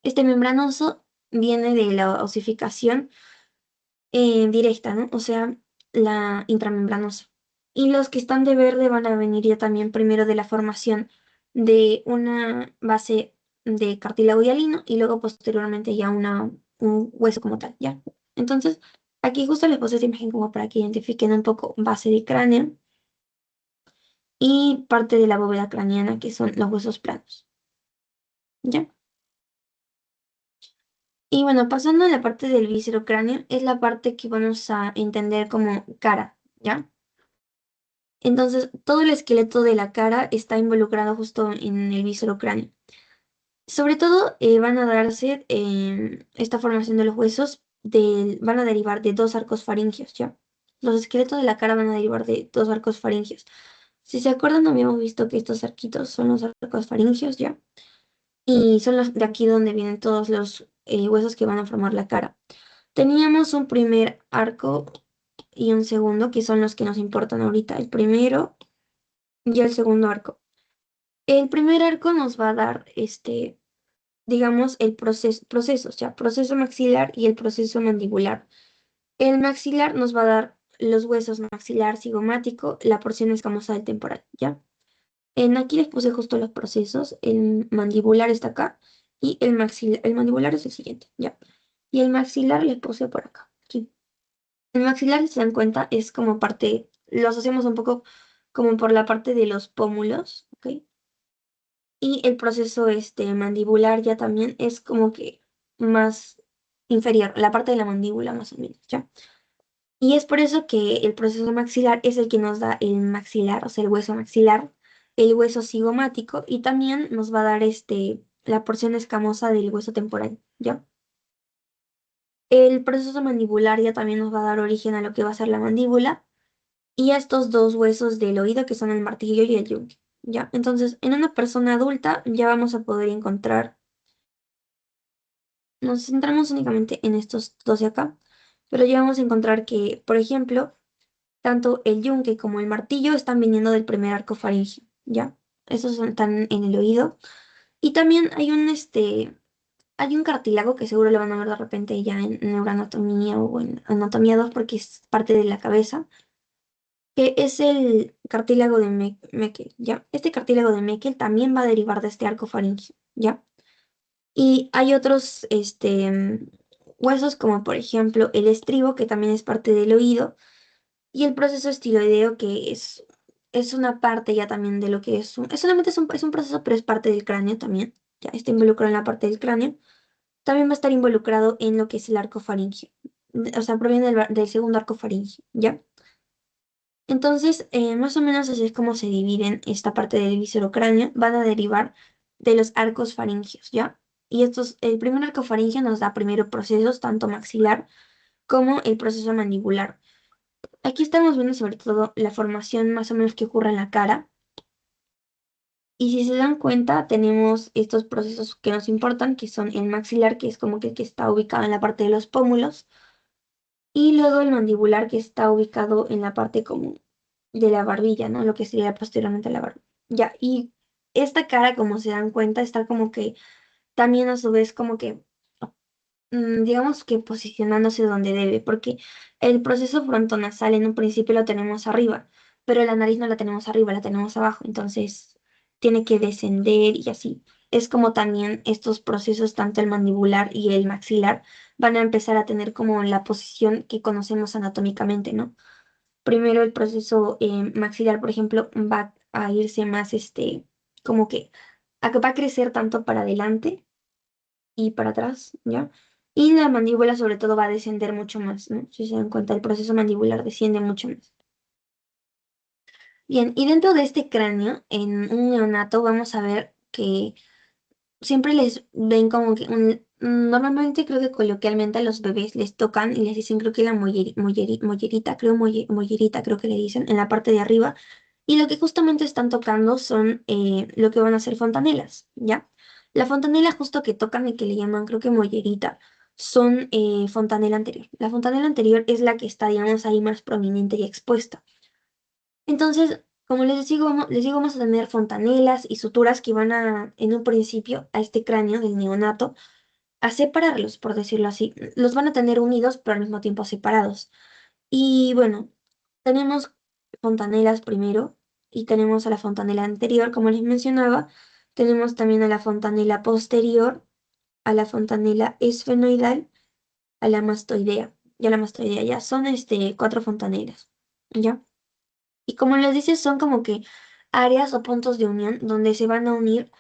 Este membranoso viene de la osificación directa, ¿no? O sea, la intramembranosa. Y los que están de verde van a venir ya también primero de la formación de una base de cartílago hialino y luego posteriormente ya un hueso como tal, ¿ya? Entonces, aquí justo les puse esta imagen como para que identifiquen un poco base de cráneo y parte de la bóveda craneana, que son los huesos planos, ¿ya? Y bueno, pasando a la parte del viscerocráneo, es la parte que vamos a entender como cara, ¿ya? Entonces, todo el esqueleto de la cara está involucrado justo en el viscerocráneo. Sobre todo, van a darse esta formación de los huesos, van a derivar de dos arcos faringios, ¿ya? Los esqueletos de la cara van a derivar de dos arcos faringios. Si se acuerdan, habíamos visto que estos arquitos son los arcos faringios, ¿ya? Y son los de aquí donde vienen todos los huesos que van a formar la cara. Teníamos un primer arco y un segundo, que son los que nos importan ahorita. El primero y el segundo arco. El primer arco nos va a dar, digamos, el procesos, ya, proceso maxilar y el proceso mandibular. El maxilar nos va a dar los huesos maxilar cigomático, la porción escamosa del temporal, ¿ya? Aquí les puse justo los procesos. El mandibular está acá y el mandibular es el siguiente, ¿ya? Y el maxilar les puse por acá, aquí. El maxilar, si se dan cuenta, es como parte, lo asociamos un poco como por la parte de los pómulos, ¿ok? Y el proceso mandibular ya también es como que más inferior, la parte de la mandíbula más o menos, ¿ya? Y es por eso que el proceso maxilar es el que nos da el maxilar, o sea, el hueso maxilar, el hueso cigomático y también nos va a dar la porción escamosa del hueso temporal, ¿ya? El proceso mandibular ya también nos va a dar origen a lo que va a ser la mandíbula y a estos dos huesos del oído que son el martillo y el yunque, ¿ya? Entonces, en una persona adulta ya vamos a poder encontrar. Nos centramos únicamente en estos dos de acá, pero ya vamos a encontrar que, por ejemplo, tanto el yunque como el martillo están viniendo del primer arco faríngeo, ¿ya? Están en el oído. Y también hay un cartílago que seguro lo van a ver de repente ya en neuroanatomía o en anatomía 2 porque es parte de la cabeza, que es el cartílago de Meckel, ¿ya? Este cartílago de Meckel también va a derivar de este arco faríngeo, ¿ya? Y hay otros huesos como por ejemplo el estribo, que también es parte del oído, y el proceso estiloideo, que es una parte ya también de lo que es solamente es un proceso, pero es parte del cráneo también, ya está involucrado en la parte del cráneo. También va a estar involucrado en lo que es el arco faríngeo, o sea, proviene del segundo arco faríngeo, ¿ya? Entonces, más o menos así es como se dividen esta parte del viscerocráneo. Van a derivar de los arcos faringios, ¿ya? Y el primer arco faríngeo nos da primero procesos, tanto maxilar como el proceso mandibular. Aquí estamos viendo sobre todo la formación más o menos que ocurre en la cara. Y si se dan cuenta, tenemos estos procesos que nos importan, que son el maxilar, que es como que el que está ubicado en la parte de los pómulos, y luego el mandibular, que está ubicado en la parte como de la barbilla, ¿no? Lo que sería posteriormente la barbilla. Ya, y esta cara, como se dan cuenta, está como que también a su vez como que, digamos que posicionándose donde debe, porque el proceso frontonasal en un principio lo tenemos arriba, pero la nariz no la tenemos arriba, la tenemos abajo, entonces tiene que descender y así. Es como también estos procesos, tanto el mandibular y el maxilar, van a empezar a tener como la posición que conocemos anatómicamente, ¿no? Primero el proceso maxilar, por ejemplo, va a irse más, como que va a crecer tanto para adelante y para atrás, ¿ya? Y la mandíbula sobre todo va a descender mucho más, ¿no? Si se dan cuenta, el proceso mandibular desciende mucho más. Bien, y dentro de este cráneo, en un neonato, vamos a ver que siempre les ven como que normalmente creo que coloquialmente a los bebés les tocan y les dicen creo que la mollerita, mollerita creo que le dicen en la parte de arriba y lo que justamente están tocando son lo que van a ser fontanelas, ¿ya? La fontanela justo que tocan y que le llaman creo que mollerita son fontanela anterior. La fontanela anterior es la que está digamos ahí más prominente y expuesta. Entonces, como les digo, vamos a tener fontanelas y suturas que van a, en un principio, a este cráneo del neonato, a separarlos, por decirlo así. Los van a tener unidos, pero al mismo tiempo separados. Y bueno, tenemos fontanelas primero y tenemos a la fontanela anterior, como les mencionaba. Tenemos también a la fontanela posterior, a la fontanela esfenoidal, a la mastoidea. Y a la mastoidea ya son cuatro fontanelas, ¿ya? Y como les dice, son como que áreas o puntos de unión donde se van a unir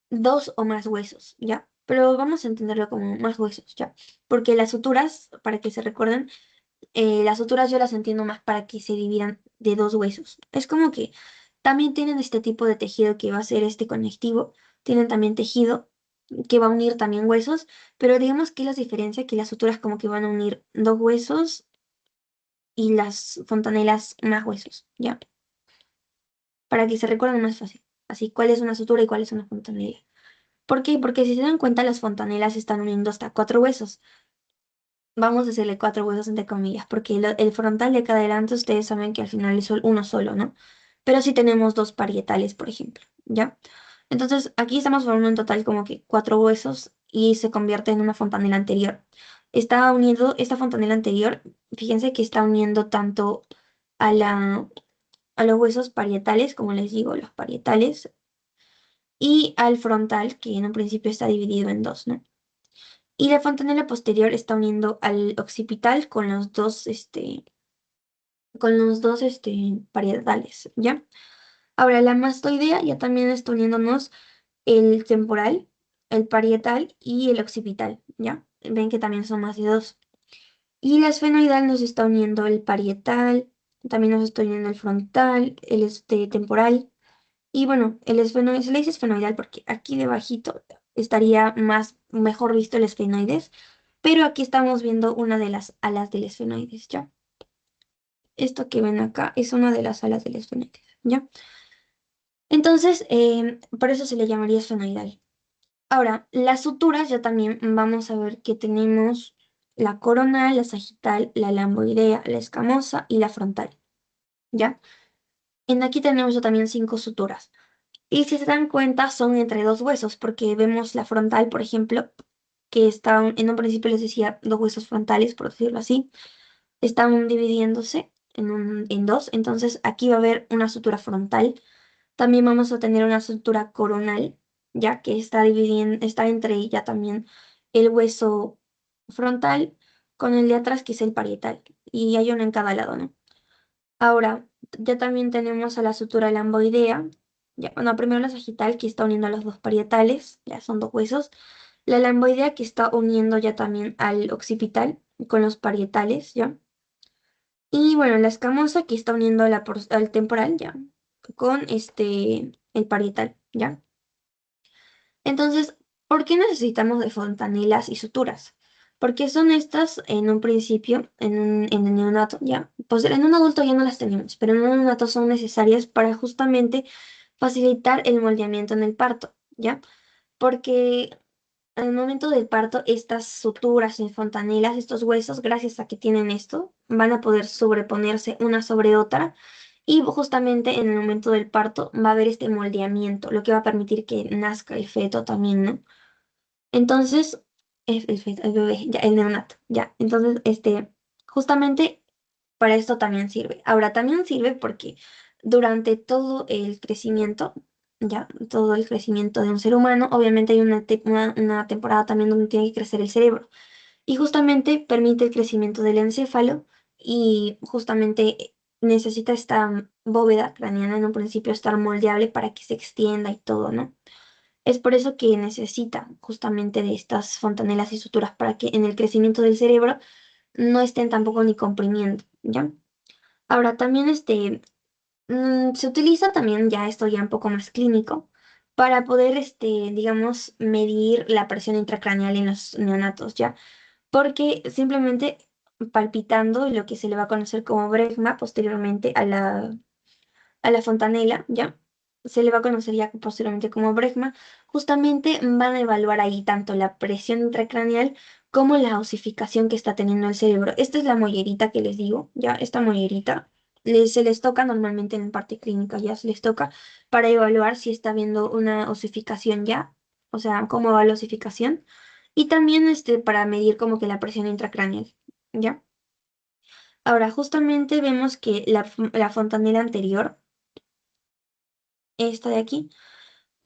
dos o más huesos, ¿ya? Pero vamos a entenderlo como más huesos, ¿ya? Porque las suturas, para que se recuerden, las suturas yo las entiendo más para que se dividan de dos huesos. Es como que también tienen este tipo de tejido que va a ser este conectivo, tienen también tejido que va a unir también huesos, pero digamos que las diferencia que las suturas como que van a unir dos huesos y las fontanelas más huesos, ¿ya? Para que se recuerden más fácil. Así, cuál es una sutura y cuál es una fontanela. ¿Por qué? Porque si se dan cuenta, las fontanelas están uniendo hasta cuatro huesos. Vamos a decirle cuatro huesos entre comillas, porque el frontal de acá adelante ustedes saben que al final es uno solo, ¿no? Pero sí tenemos dos parietales, por ejemplo, ¿ya? Entonces, aquí estamos formando en total como que cuatro huesos y se convierte en una fontanela anterior. Está uniendo, esta fontanela anterior, fíjense que está uniendo tanto a a los huesos parietales, como les digo, los parietales, y al frontal, que en un principio está dividido en dos, ¿no? Y la fontanela posterior está uniendo al occipital con los dos, parietales, ¿ya? Ahora, la mastoidea ya también está uniéndonos el temporal, el parietal y el occipital, ¿ya? Ven que también son más de dos. Y la esfenoidal nos está uniendo el parietal, también nos está uniendo el frontal, el temporal. Y bueno, se le dice esfenoidal porque aquí debajito estaría mejor visto el esfenoides, pero aquí estamos viendo una de las alas del esfenoides, ¿ya? Esto que ven acá es una de las alas del esfenoides, ¿ya? Entonces, por eso se le llamaría esfenoidal. Ahora, las suturas ya también vamos a ver que tenemos la coronal, la sagital, la lamboidea, la escamosa y la frontal, ¿ya? En aquí tenemos ya también cinco suturas. Y si se dan cuenta, son entre dos huesos, porque vemos la frontal, por ejemplo, que está, en un principio les decía dos huesos frontales, por decirlo así, están dividiéndose en dos, entonces aquí va a haber una sutura frontal. También vamos a tener una sutura coronal, ya que está dividiendo, está entre ella también el hueso frontal con el de atrás, que es el parietal, y hay uno en cada lado, ¿no? Ahora, ya también tenemos a la sutura lamboidea. Ya, bueno, primero la sagital que está uniendo a los dos parietales, ya son dos huesos. La lamboidea que está uniendo ya también al occipital con los parietales, ¿ya? Y bueno, la escamosa que está uniendo a al temporal, ¿ya? Con el parietal, ¿ya? Entonces, ¿por qué necesitamos de fontanelas y suturas? Porque son estas en un principio, en el neonato, ya. Pues en un adulto ya no las tenemos, pero en un neonato son necesarias para justamente facilitar el moldeamiento en el parto, ¿ya? Porque al momento del parto, estas suturas y fontanelas, estos huesos, gracias a que tienen esto, van a poder sobreponerse una sobre otra. Y justamente en el momento del parto va a haber este moldeamiento, lo que va a permitir que nazca el feto también, ¿no? Entonces, el bebé, ya, el neonato, ya. Entonces, justamente para esto también sirve. Ahora, también sirve porque durante todo el crecimiento, ya, todo el crecimiento de un ser humano, obviamente hay una temporada también donde tiene que crecer el cerebro. Y justamente permite el crecimiento del encéfalo y justamente necesita esta bóveda craneana en un principio estar moldeable para que se extienda y todo, ¿no? Es por eso que necesita justamente de estas fontanelas y suturas para que en el crecimiento del cerebro no estén tampoco ni comprimiendo, ¿ya? Ahora también se utiliza también ya esto ya un poco más clínico para poder, digamos, medir la presión intracraneal en los neonatos, ¿ya? Porque simplemente palpitando lo que se le va a conocer como bregma posteriormente a la fontanela, ¿ya? Se le va a conocer ya posteriormente como bregma, justamente van a evaluar ahí tanto la presión intracraneal como la osificación que está teniendo el cerebro. Esta es la mollerita que les digo, ¿ya? Esta mollerita se les toca normalmente en parte clínica, ya se les toca para evaluar si está habiendo una osificación ya, o sea, cómo va la osificación. y también para medir como que la presión intracraneal, ¿ya? Ahora, justamente vemos que la fontanela anterior, esta de aquí,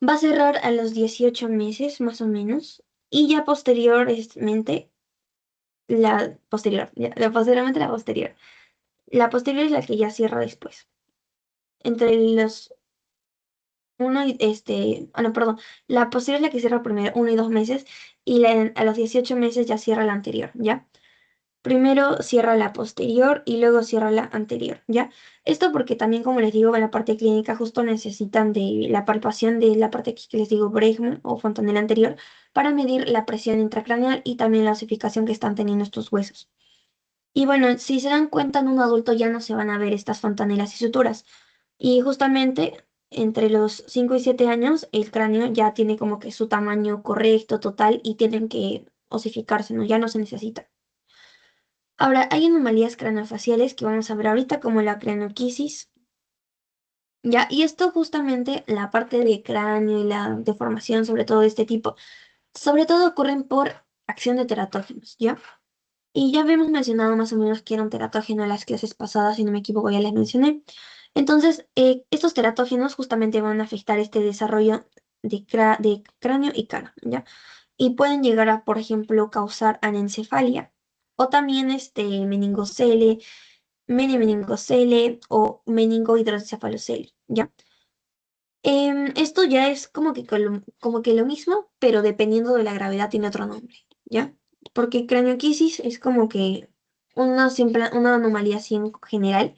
va a cerrar a los 18 meses más o menos, y ya posteriormente, posteriormente la posterior. La posterior es la que ya cierra después. Entre los no, perdón, la posterior es la que cierra primero 1 y 2 meses, y a los 18 meses ya cierra la anterior, ¿ya? Primero cierra la posterior y luego cierra la anterior, ¿ya? Esto porque también, como les digo, en la parte clínica justo necesitan de la palpación de la parte aquí que les digo, Bregman o fontanela anterior, para medir la presión intracraneal y también la osificación que están teniendo estos huesos. Y bueno, si se dan cuenta, en un adulto ya no se van a ver estas fontanelas y suturas. Y justamente entre los 5 y 7 años, el cráneo ya tiene como que su tamaño correcto, total, y tienen que osificarse, ¿no? Ya no se necesita. Ahora, hay anomalías craneofaciales que vamos a ver ahorita, como la cranoquisis, ¿ya? Y esto justamente, la parte de cráneo y la deformación, sobre todo de este tipo, sobre todo ocurren por acción de teratógenos, ¿ya? Y ya habíamos mencionado más o menos que era un teratógeno en las clases pasadas, si no me equivoco, ya les mencioné. Entonces, estos teratógenos justamente van a afectar este desarrollo de cráneo y cara, ¿ya? Y pueden llegar a, por ejemplo, causar anencefalia o también meningocele, meningoceles o meningohidroncefalocele, ¿ya? Esto ya es como que lo mismo, pero dependiendo de la gravedad tiene otro nombre, ¿ya? Porque cranioquisis es como que una anomalía así en general,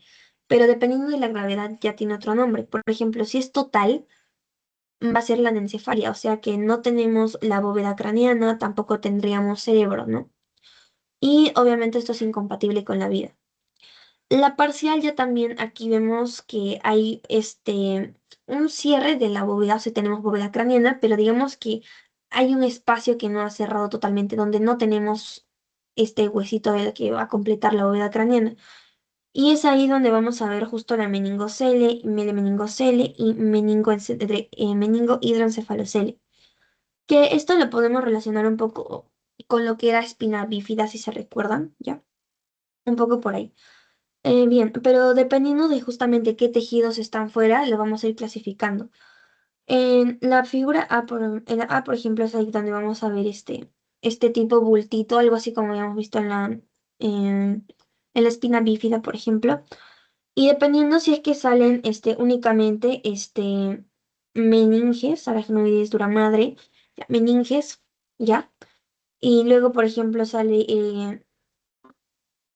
pero dependiendo de la gravedad ya tiene otro nombre. Por ejemplo, si es total, va a ser la anencefalia, o sea que no tenemos la bóveda craneana, tampoco tendríamos cerebro, ¿no? Y obviamente esto es incompatible con la vida. La parcial ya también aquí vemos que hay un cierre de la bóveda, o sea, tenemos bóveda craneana, pero digamos que hay un espacio que no ha cerrado totalmente, donde no tenemos este huesito que va a completar la bóveda craneana. Y es ahí donde vamos a ver justo la meningocele, meningocele y meningohidroncefalocele. Que esto lo podemos relacionar un poco con lo que era espina bífida, si se recuerdan, ¿ya? Un poco por ahí. Bien, pero dependiendo de justamente qué tejidos están fuera, lo vamos a ir clasificando. En la figura A, en la A, por ejemplo, es ahí donde vamos a ver este tipo bultito, algo así como habíamos visto en la espina bífida, por ejemplo. Y dependiendo si es que salen únicamente meninges, aracnoides dura madre, ya, meninges, ¿ya? Y luego, por ejemplo, sale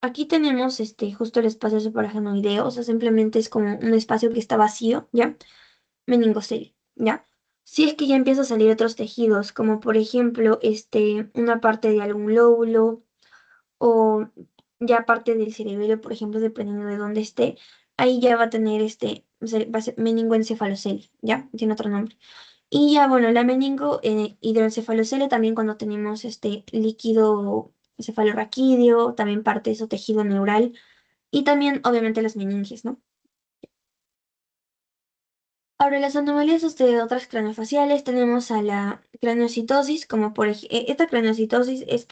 aquí tenemos justo el espacio suprarganoideo, o sea, simplemente es como un espacio que está vacío, ¿ya? Meningocele, ¿ya? Si es que ya empieza a salir otros tejidos, como por ejemplo, una parte de algún lóbulo o ya parte del cerebelo, por ejemplo, dependiendo de dónde esté, ahí ya va a tener va a ser meningoencefalocele, ¿ya? Tiene otro nombre. Y ya, bueno, la meningo hidroencefalocele también cuando tenemos este líquido cefalorraquídeo, también parte de su tejido neural y también obviamente las meninges, ¿no? Ahora, las anomalías de otras craneofaciales tenemos a la craneocitosis, como por ejemplo, esta craneocitosis es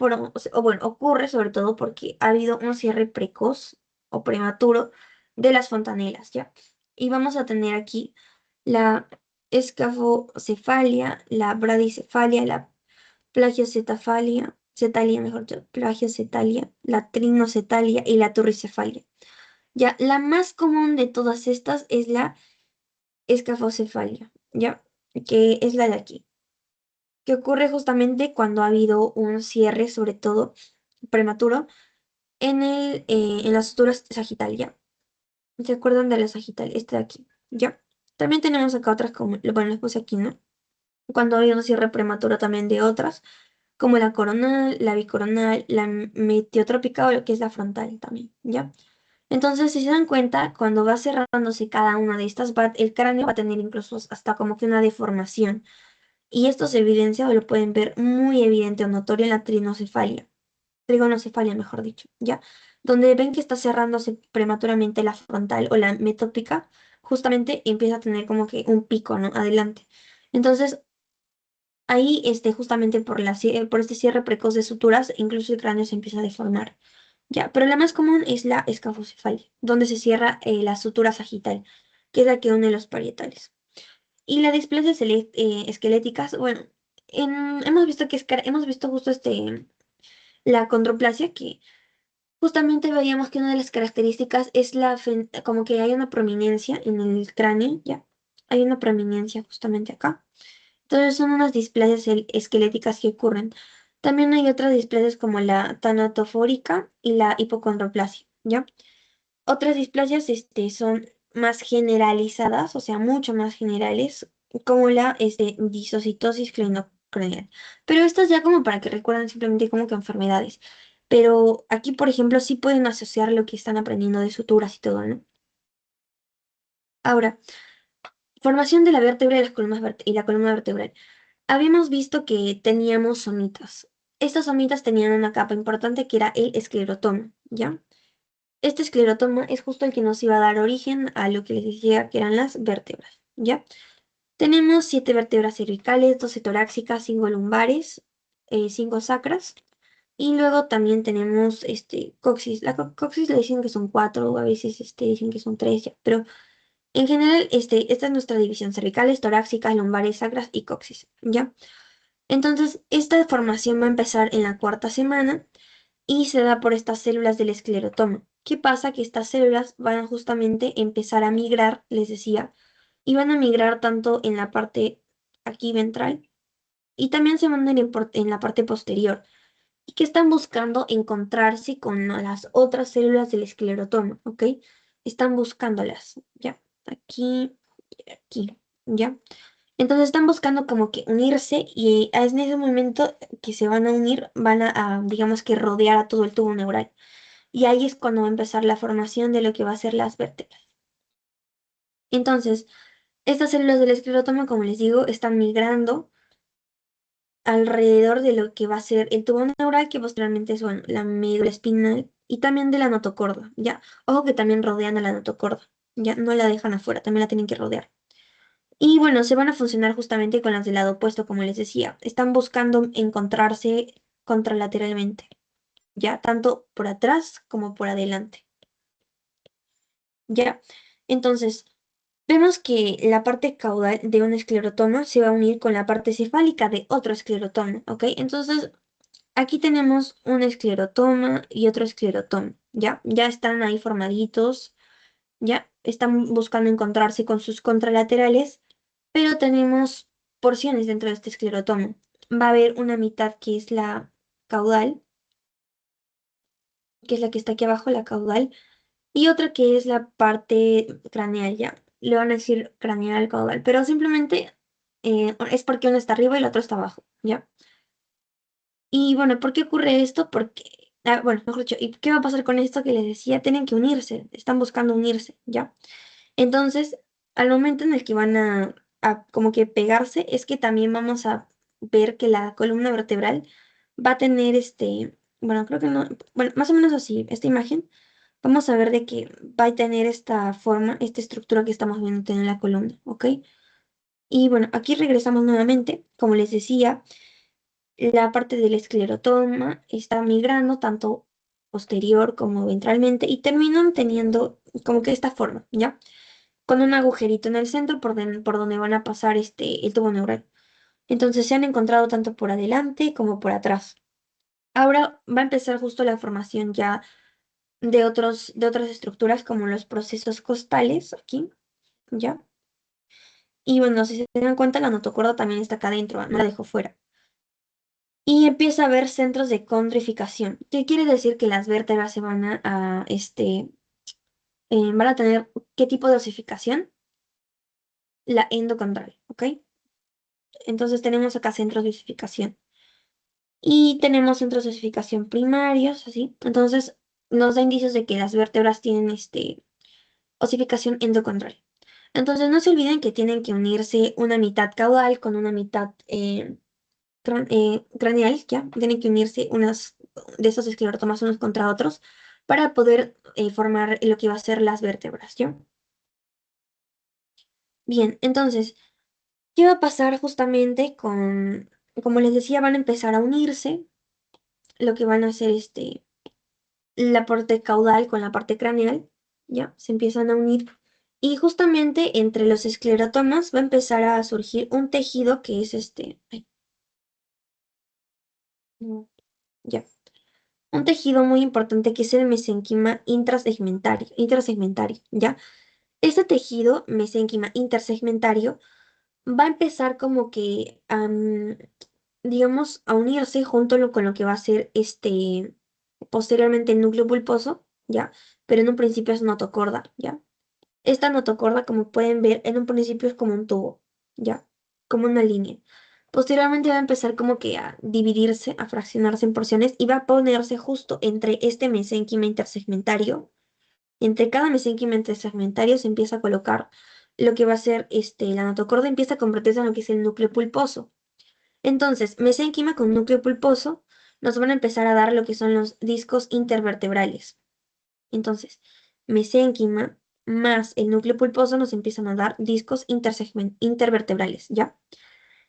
o bueno, ocurre sobre todo porque ha habido un cierre precoz o prematuro de las fontanelas, ¿ya? Y vamos a tener aquí la escafocefalia, la bradicefalia, la cetalia, mejor dicho, plagiocetalia, la trinocetalia y la turricefalia. Ya, la más común de todas estas es la escafocefalia, ¿ya? Que es la de aquí, que ocurre justamente cuando ha habido un cierre, sobre todo prematuro, en las suturas sagitales, ¿ya? ¿Se acuerdan de la sagital? Este de aquí, ¿ya? También tenemos acá otras, como, bueno, les puse aquí, ¿no? Cuando hay un cierre prematuro también de otras, como la coronal, la bicoronal, la metiotrópica o lo que es la frontal también, ¿ya? Entonces, si se dan cuenta, cuando va cerrándose cada una de estas, el cráneo va a tener incluso hasta como que una deformación. Y esto se evidencia o lo pueden ver muy evidente o notorio en la trigonocefalia, mejor dicho, ¿ya? Donde ven que está cerrándose prematuramente la frontal o la metópica, justamente empieza a tener como que un pico, ¿no? Adelante. Entonces, ahí, justamente por este cierre precoz de suturas, incluso el cráneo se empieza a deformar. Ya, pero la más común es la escafocefalia, donde se cierra la sutura sagital, que es la que une los parietales. Y las displasias esqueléticas, bueno, hemos visto hemos visto justo la condroplasia, que justamente veíamos que una de las características es como que hay una prominencia en el cráneo, ya, hay una prominencia justamente acá. Entonces son unas displasias esqueléticas que ocurren. También hay otras displasias como la tanatofórica y la hipocondroplasia, ¿ya? Otras displasias son más generalizadas, o sea, mucho más generales, como la disocitosis clinocranial. Pero estas ya como para que recuerden simplemente como que enfermedades. Pero aquí, por ejemplo, sí pueden asociar lo que están aprendiendo de suturas y todo, ¿no? Ahora, formación de la vértebra y y la columna vertebral. Habíamos visto que teníamos somitas. Estas somitas tenían una capa importante que era el esclerotoma, ¿ya? Este esclerotoma es justo el que nos iba a dar origen a lo que les decía que eran las vértebras, ¿ya? Tenemos 7 vértebras cervicales, 12 torácicas, 5 lumbares, 5 sacras, y luego también tenemos coxis. Coxis le dicen que son 4, a veces dicen que son 3, ya, pero en general esta es nuestra división: cervicales, torácicas, lumbares, sacras y coxis, ¿ya? Entonces, esta formación va a empezar en la cuarta semana y se da por estas células del esclerotoma. ¿Qué pasa? Que estas células van a justamente empezar a migrar, les decía, y van a migrar tanto en la parte aquí ventral y también se van a ir en la parte posterior. ¿Y que están buscando? Encontrarse con las otras células del esclerotoma, ¿ok? Están buscándolas, ¿ya? Aquí y aquí, ¿ya? Entonces están buscando como que unirse y es en ese momento que se van a unir, van digamos que rodear a todo el tubo neural. Y ahí es cuando va a empezar la formación de lo que va a ser las vértebras. Entonces, estas células del esclerotoma, como les digo, están migrando alrededor de lo que va a ser el tubo neural, que posteriormente es, bueno, la médula espinal y también de la notocorda, ¿ya? Ojo que también rodean a la notocorda, ¿ya? No la dejan afuera, también la tienen que rodear. Y bueno, se van a funcionar justamente con las del lado opuesto, como les decía. Están buscando encontrarse contralateralmente, ya tanto por atrás como por adelante. Ya. Entonces, vemos que la parte caudal de un esclerotoma se va a unir con la parte cefálica de otro esclerotoma, ¿ok? Entonces, aquí tenemos un esclerotoma y otro esclerotoma, ¿ya? Ya están ahí formaditos, ya están buscando encontrarse con sus contralaterales, pero tenemos porciones dentro de este esclerotoma. Va a haber una mitad que es la caudal, que es la que está aquí abajo, la caudal, y otra que es la parte craneal, ya. Le van a decir craneal, caudal, pero simplemente es porque uno está arriba y el otro está abajo, ¿ya? Y bueno, ¿por qué ocurre esto? Porque, bueno, mejor dicho, ¿y qué va a pasar con esto que les decía? Tienen que unirse, están buscando unirse, ¿ya? Entonces, al momento en el que van a como que pegarse, es que también vamos a ver que la columna vertebral va a tener bueno, creo que no, bueno, más o menos así, esta imagen, vamos a ver de que va a tener esta forma, esta estructura que estamos viendo tener la columna, ¿ok? Y bueno, aquí regresamos nuevamente, como les decía, la parte del esclerotoma está migrando tanto posterior como ventralmente y terminan teniendo como que esta forma, ¿ya? Con un agujerito en el centro por donde van a pasar el tubo neural. Entonces se han encontrado tanto por adelante como por atrás. Ahora va a empezar justo la formación ya de otras estructuras como los procesos costales aquí, ¿ya? Y bueno, si se dan cuenta, la notocorda también está acá adentro, no la dejo fuera. Y empieza a haber centros de condrificación, que quiere decir que las vértebras se van a tener, ¿qué tipo de osificación? La endocondral, ¿ok? Entonces tenemos acá centros de osificación. Y tenemos centros de osificación primarios, así. Entonces nos da indicios de que las vértebras tienen osificación endocondral. Entonces no se olviden que tienen que unirse una mitad caudal con una mitad craneal, ¿ya? Tienen que unirse unas de esos esclerotomas unos contra otros para poder formar lo que va a ser las vértebras, ¿ya? Bien, entonces, ¿qué va a pasar justamente con como les decía, van a empezar a unirse, lo que van a hacer la parte caudal con la parte craneal, ya, se empiezan a unir. Y justamente entre los esclerotomas va a empezar a surgir un tejido que es ay, no, ya, un tejido muy importante que es el mesenquima intrasegmentario, ¿ya? Este tejido mesenquima intersegmentario va a empezar como que, digamos, a unirse junto con lo que va a ser posteriormente el núcleo pulposo, ¿ya? Pero en un principio es notocorda, ¿ya? Esta notocorda, como pueden ver, en un principio es como un tubo, ¿ya? Como una línea. Posteriormente va a empezar como que a dividirse, a fraccionarse en porciones y va a ponerse justo entre este mesénquima intersegmentario. Entre cada mesénquima intersegmentario se empieza a colocar lo que va a ser la notocorda empieza a convertirse en lo que es el núcleo pulposo. Entonces, mesénquima con núcleo pulposo nos van a empezar a dar lo que son los discos intervertebrales. Entonces, mesénquima más el núcleo pulposo nos empiezan a dar discos intervertebrales, ¿ya?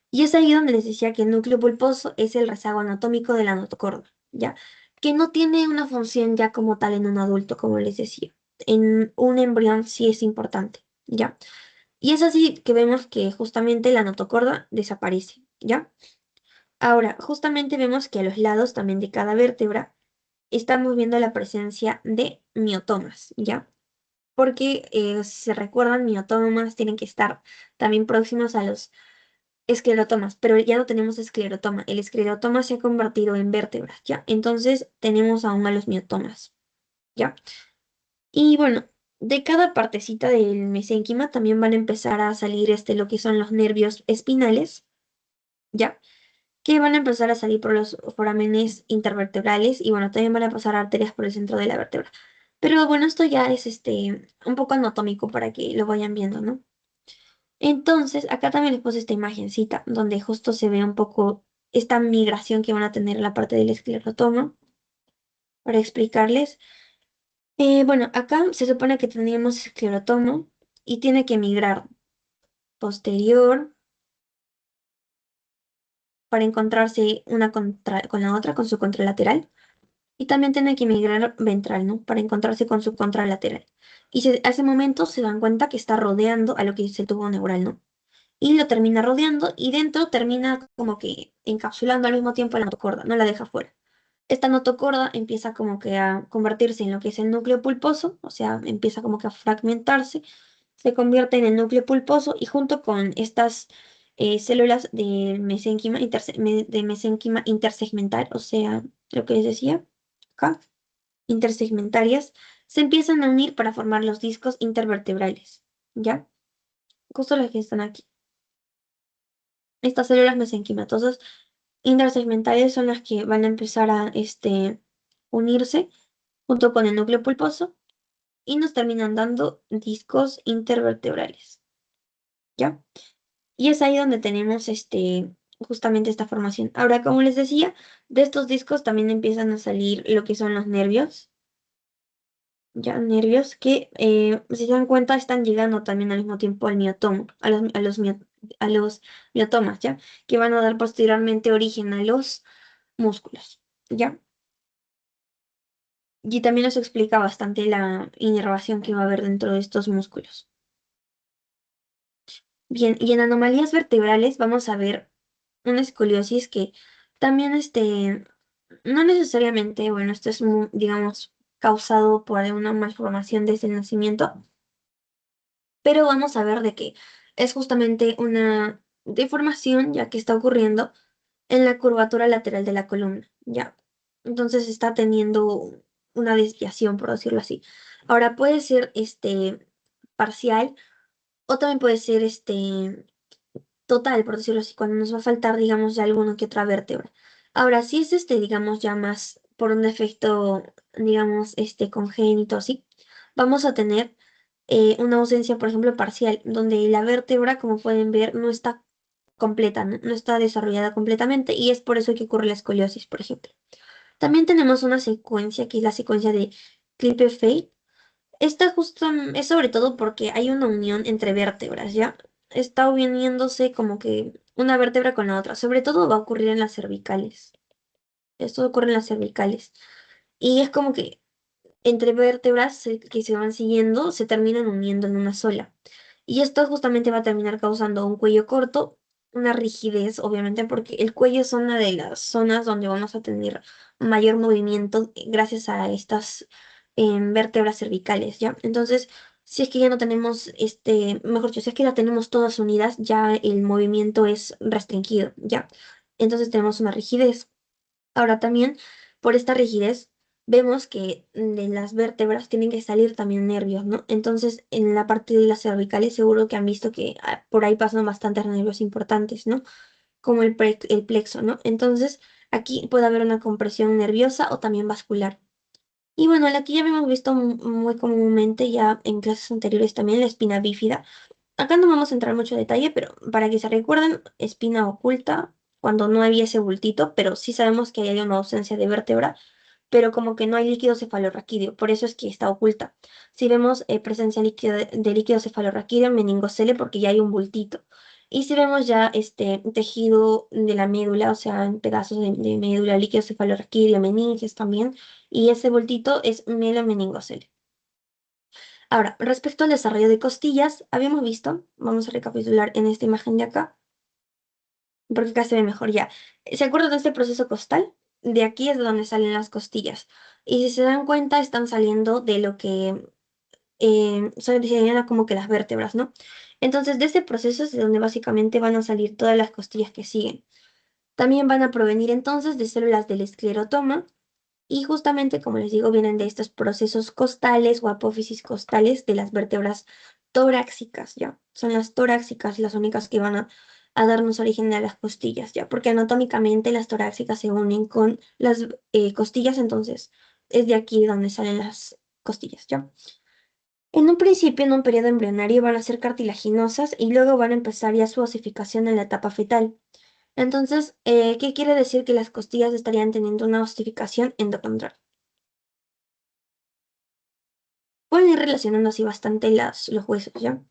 Y es ahí donde les decía que el núcleo pulposo es el rezago anatómico de la notocorda, ¿ya? Que no tiene una función ya como tal en un adulto, como les decía. En un embrión sí es importante, ¿ya? Y es así que vemos que justamente la notocorda desaparece, ¿ya? Ahora, justamente vemos que a los lados también de cada vértebra estamos viendo la presencia de miotomas, ¿ya? Porque si se recuerdan, miotomas tienen que estar también próximos a los esclerotomas, pero ya no tenemos esclerotoma. El esclerotoma se ha convertido en vértebras, ¿ya? Entonces tenemos aún a los miotomas, ¿ya? Y bueno, de cada partecita del mesénquima también van a empezar a salir lo que son los nervios espinales, ¿ya? Que van a empezar a salir por los forámenes intervertebrales y bueno, también van a pasar arterias por el centro de la vértebra. Pero bueno, esto ya es un poco anatómico para que lo vayan viendo, ¿no? Entonces, acá también les puse esta imagencita donde justo se ve un poco esta migración que van a tener en la parte del esclerotoma para explicarles. Bueno, acá se supone que tendríamos esclerotoma y tiene que migrar posterior para encontrarse una con la otra, con su contralateral. Y también tiene que migrar ventral, ¿no? Para encontrarse con su contralateral. Y a ese momento se dan cuenta que está rodeando a lo que es el tubo neural, ¿no? Y lo termina rodeando y dentro termina como que encapsulando al mismo tiempo la notocorda, no la deja fuera. Esta notocorda empieza como que a convertirse en lo que es el núcleo pulposo, o sea, empieza como que a fragmentarse, se convierte en el núcleo pulposo y junto con estas células de mesénquima intersegmental, o sea, lo que les decía acá, intersegmentarias, se empiezan a unir para formar los discos intervertebrales, ¿ya? Justo las que están aquí. Estas células mesenquimatosas intersegmentales son las que van a empezar a unirse junto con el núcleo pulposo y nos terminan dando discos intervertebrales, ¿ya? Y es ahí donde tenemos justamente esta formación. Ahora, como les decía, de estos discos también empiezan a salir lo que son los nervios, ya nervios que, si se dan cuenta, están llegando también al mismo tiempo al miotoma, a los miotomas, ¿ya? Que van a dar posteriormente origen a los músculos, ¿ya? Y también nos explica bastante la inervación que va a haber dentro de estos músculos. Bien, y en anomalías vertebrales vamos a ver una escoliosis que también, no necesariamente, bueno, esto es, digamos, causado por una malformación desde el nacimiento, pero vamos a ver de que es justamente una deformación ya que está ocurriendo en la curvatura lateral de la columna, ¿ya? Entonces está teniendo una desviación, por decirlo así. Ahora puede ser parcial o también puede ser total, por decirlo así, cuando nos va a faltar, digamos, ya alguna que otra vértebra. Ahora, si es digamos, ya más por un defecto, digamos, congénito, así, vamos a tener una ausencia, por ejemplo, parcial, donde la vértebra, como pueden ver, no está completa, no está desarrollada completamente, y es por eso que ocurre la escoliosis, por ejemplo. También tenemos una secuencia que es la secuencia de Klippel-Feil. Esta justo es sobre todo porque hay una unión entre vértebras, ¿ya? está uniéndose como que una vértebra con la otra. Sobre todo va a ocurrir en las cervicales. Esto ocurre en las cervicales. Y es como que entre vértebras que se van siguiendo se terminan uniendo en una sola. Y esto justamente va a terminar causando un cuello corto, una rigidez, obviamente, porque el cuello es una de las zonas donde vamos a tener mayor movimiento gracias a estas vértebras cervicales, ¿ya? Entonces, si es que ya no tenemos, mejor dicho, si es que las tenemos todas unidas, ya el movimiento es restringido, ¿ya? Entonces tenemos una rigidez. Ahora también, por esta rigidez, vemos que de las vértebras tienen que salir también nervios, ¿no? Entonces, en la parte de las cervicales seguro que han visto que por ahí pasan bastantes nervios importantes, ¿no? Como el plexo, ¿no? Entonces, aquí puede haber una compresión nerviosa o también vascular. Y bueno, la que ya habíamos visto muy comúnmente ya en clases anteriores también, la espina bífida. Acá no vamos a entrar mucho detalle, pero para que se recuerden, espina oculta, cuando no había ese bultito, pero sí sabemos que hay una ausencia de vértebra, pero como que no hay líquido cefalorraquídeo, por eso es que está oculta. Si vemos presencia de líquido cefalorraquídeo, meningocele, porque ya hay un bultito. Y si vemos ya este tejido de la médula, o sea, en pedazos de médula, líquido cefalorraquídeo, meninges también, y ese bultito es melomeningocele. Ahora, respecto al desarrollo de costillas, habíamos visto, vamos a recapitular en esta imagen de acá, porque acá se ve mejor ya. ¿Se acuerdan de este proceso costal? De aquí es de donde salen las costillas. Y si se dan cuenta, están saliendo de lo que serían como que las vértebras, ¿no? Entonces, de este proceso es de donde básicamente van a salir todas las costillas que siguen. También van a provenir entonces de células del esclerotoma, y justamente, como les digo, vienen de estos procesos costales o apófisis costales de las vértebras torácicas, ¿ya? Son las torácicas las únicas que van a darnos origen a las costillas, ¿ya? Porque anatómicamente las torácicas se unen con las costillas, entonces es de aquí donde salen las costillas, ¿ya? En un principio, en un periodo embrionario, van a ser cartilaginosas y luego van a empezar ya su osificación en la etapa fetal. Entonces, ¿qué quiere decir? Que las costillas estarían teniendo una osificación endocondral. Pueden ir relacionando así bastante los huesos, ¿ya?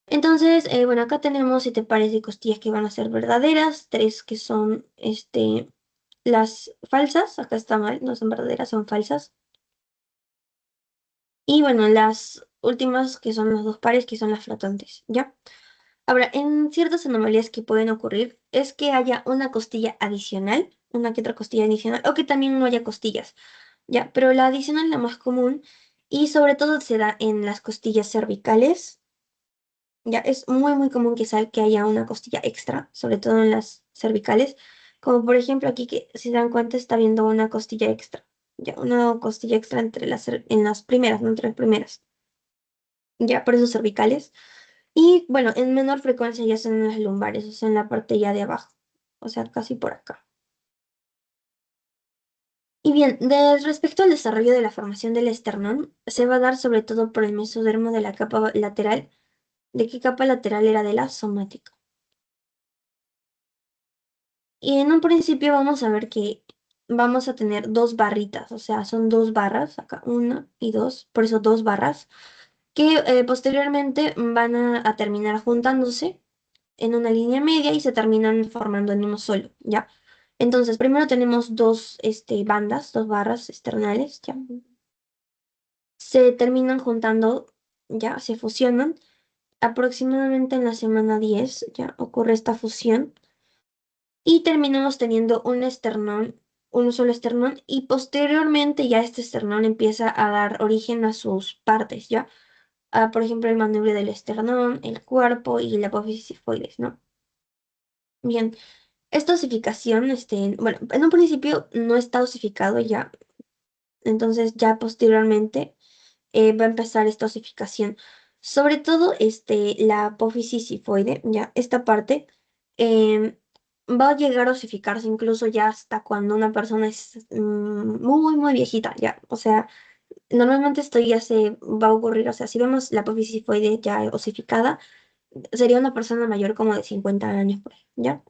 Entonces, bueno, acá tenemos 7 pares de costillas que van a ser verdaderas, 3 que son, las falsas, acá está mal, no son verdaderas, son falsas. Y bueno, las últimas que son los 2 pares que son las flotantes, ¿ya? Ahora, en ciertas anomalías que pueden ocurrir es que haya una costilla adicional, una que otra costilla adicional, o que también no haya costillas, ¿ya? Pero la adicional es la más común y sobre todo se da en las costillas cervicales. Ya es muy común que haya una costilla extra, sobre todo en las cervicales, como por ejemplo aquí que si se dan cuenta está viendo una costilla extra, ya una costilla extra en las primeras, no entre las primeras, ya por esos cervicales. Y bueno, en menor frecuencia ya son en las lumbares, o sea, en la parte ya de abajo, o sea, casi por acá. Y bien, respecto al desarrollo de la formación del esternón, se va a dar sobre todo por el mesodermo de la capa lateral. ¿De qué capa lateral era? De la somática. Y en un principio vamos a ver que vamos a tener 2 barritas, o sea, son 2 barras, acá una y dos, por eso 2 barras, que posteriormente van a terminar juntándose en una línea media y se terminan formando en uno solo, ¿ya? Entonces, primero tenemos 2 bandas, 2 barras externales, ¿ya? Se terminan juntando, ¿ya? Se fusionan. Aproximadamente en la semana 10 ya ocurre esta fusión y terminamos teniendo un esternón, un solo esternón, y posteriormente ya este esternón empieza a dar origen a sus partes, ¿ya? Por ejemplo, el manubrio del esternón, el cuerpo y la apófisis sifoides, ¿no? Bien, esta osificación, bueno, en un principio no está osificado ya, entonces ya posteriormente va a empezar esta osificación. Sobre todo, la apófisis sifoide, ya, esta parte em, va a llegar a osificarse incluso ya hasta cuando una persona es muy viejita, ya. O sea, normalmente esto ya se va a ocurrir, o sea, si vemos la apófisis sifoide ya osificada, sería una persona mayor como de 50 años, por ahí, ¿ya?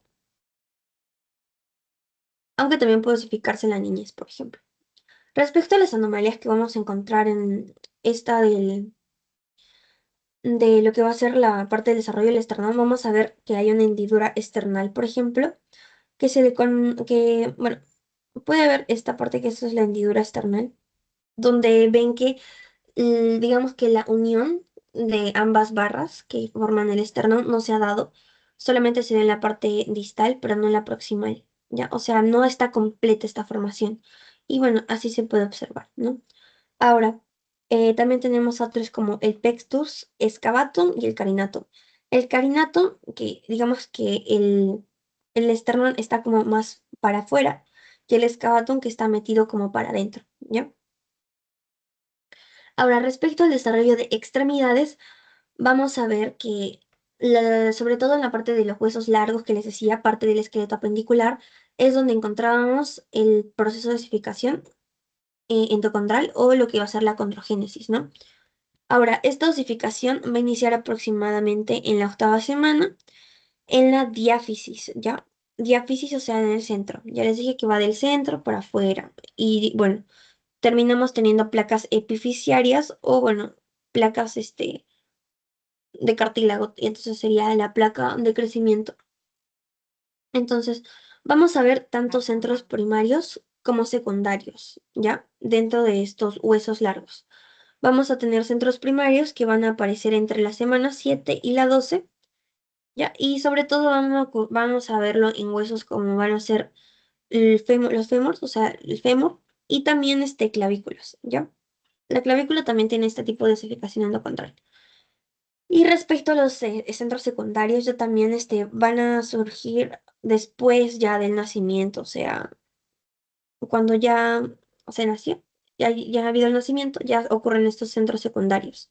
Aunque también puede osificarse en la niñez, por ejemplo. Respecto a las anomalías que vamos a encontrar en esta de lo que va a ser la parte del desarrollo del esternón, vamos a ver que hay una hendidura external, por ejemplo, bueno, puede haber esta parte que esto es la hendidura external, donde ven que, digamos que la unión de ambas barras que forman el esternón no se ha dado, solamente se ve en la parte distal, pero no en la proximal, ¿ya? O sea, no está completa esta formación. Y bueno, así se puede observar, ¿no? Ahora, también tenemos otros como el Pectus excavatum y el carinatum. El carinatum, que digamos que el esternón está como más para afuera, y el excavatum que está metido como para adentro, ¿ya? Ahora, respecto al desarrollo de extremidades, vamos a ver que, sobre todo en la parte de los huesos largos que les decía, parte del esqueleto apendicular, es donde encontrábamos el proceso de osificación endocondral o lo que va a ser la condrogénesis, ¿no? Ahora, esta osificación va a iniciar aproximadamente en la 8ª semana, en la diáfisis, ¿ya? Diáfisis, o sea, en el centro. Ya les dije que va del centro para afuera. Y bueno, terminamos teniendo placas epifisiarias o, bueno, placas de cartílago. Y entonces sería la placa de crecimiento. Entonces, vamos a ver tanto centros primarios como secundarios, ¿ya? Dentro de estos huesos largos. Vamos a tener centros primarios que van a aparecer entre la semana 7 y la 12, ¿ya? Y sobre todo vamos a verlo en huesos como van a ser los fémurs, o sea, el fémur, y también clavículas, ¿ya? La clavícula también tiene este tipo de osificación endocondral. Y respecto a los centros secundarios, ya también van a surgir después ya del nacimiento, o sea, cuando ya se nació, ya ha habido el nacimiento, ya ocurren estos centros secundarios.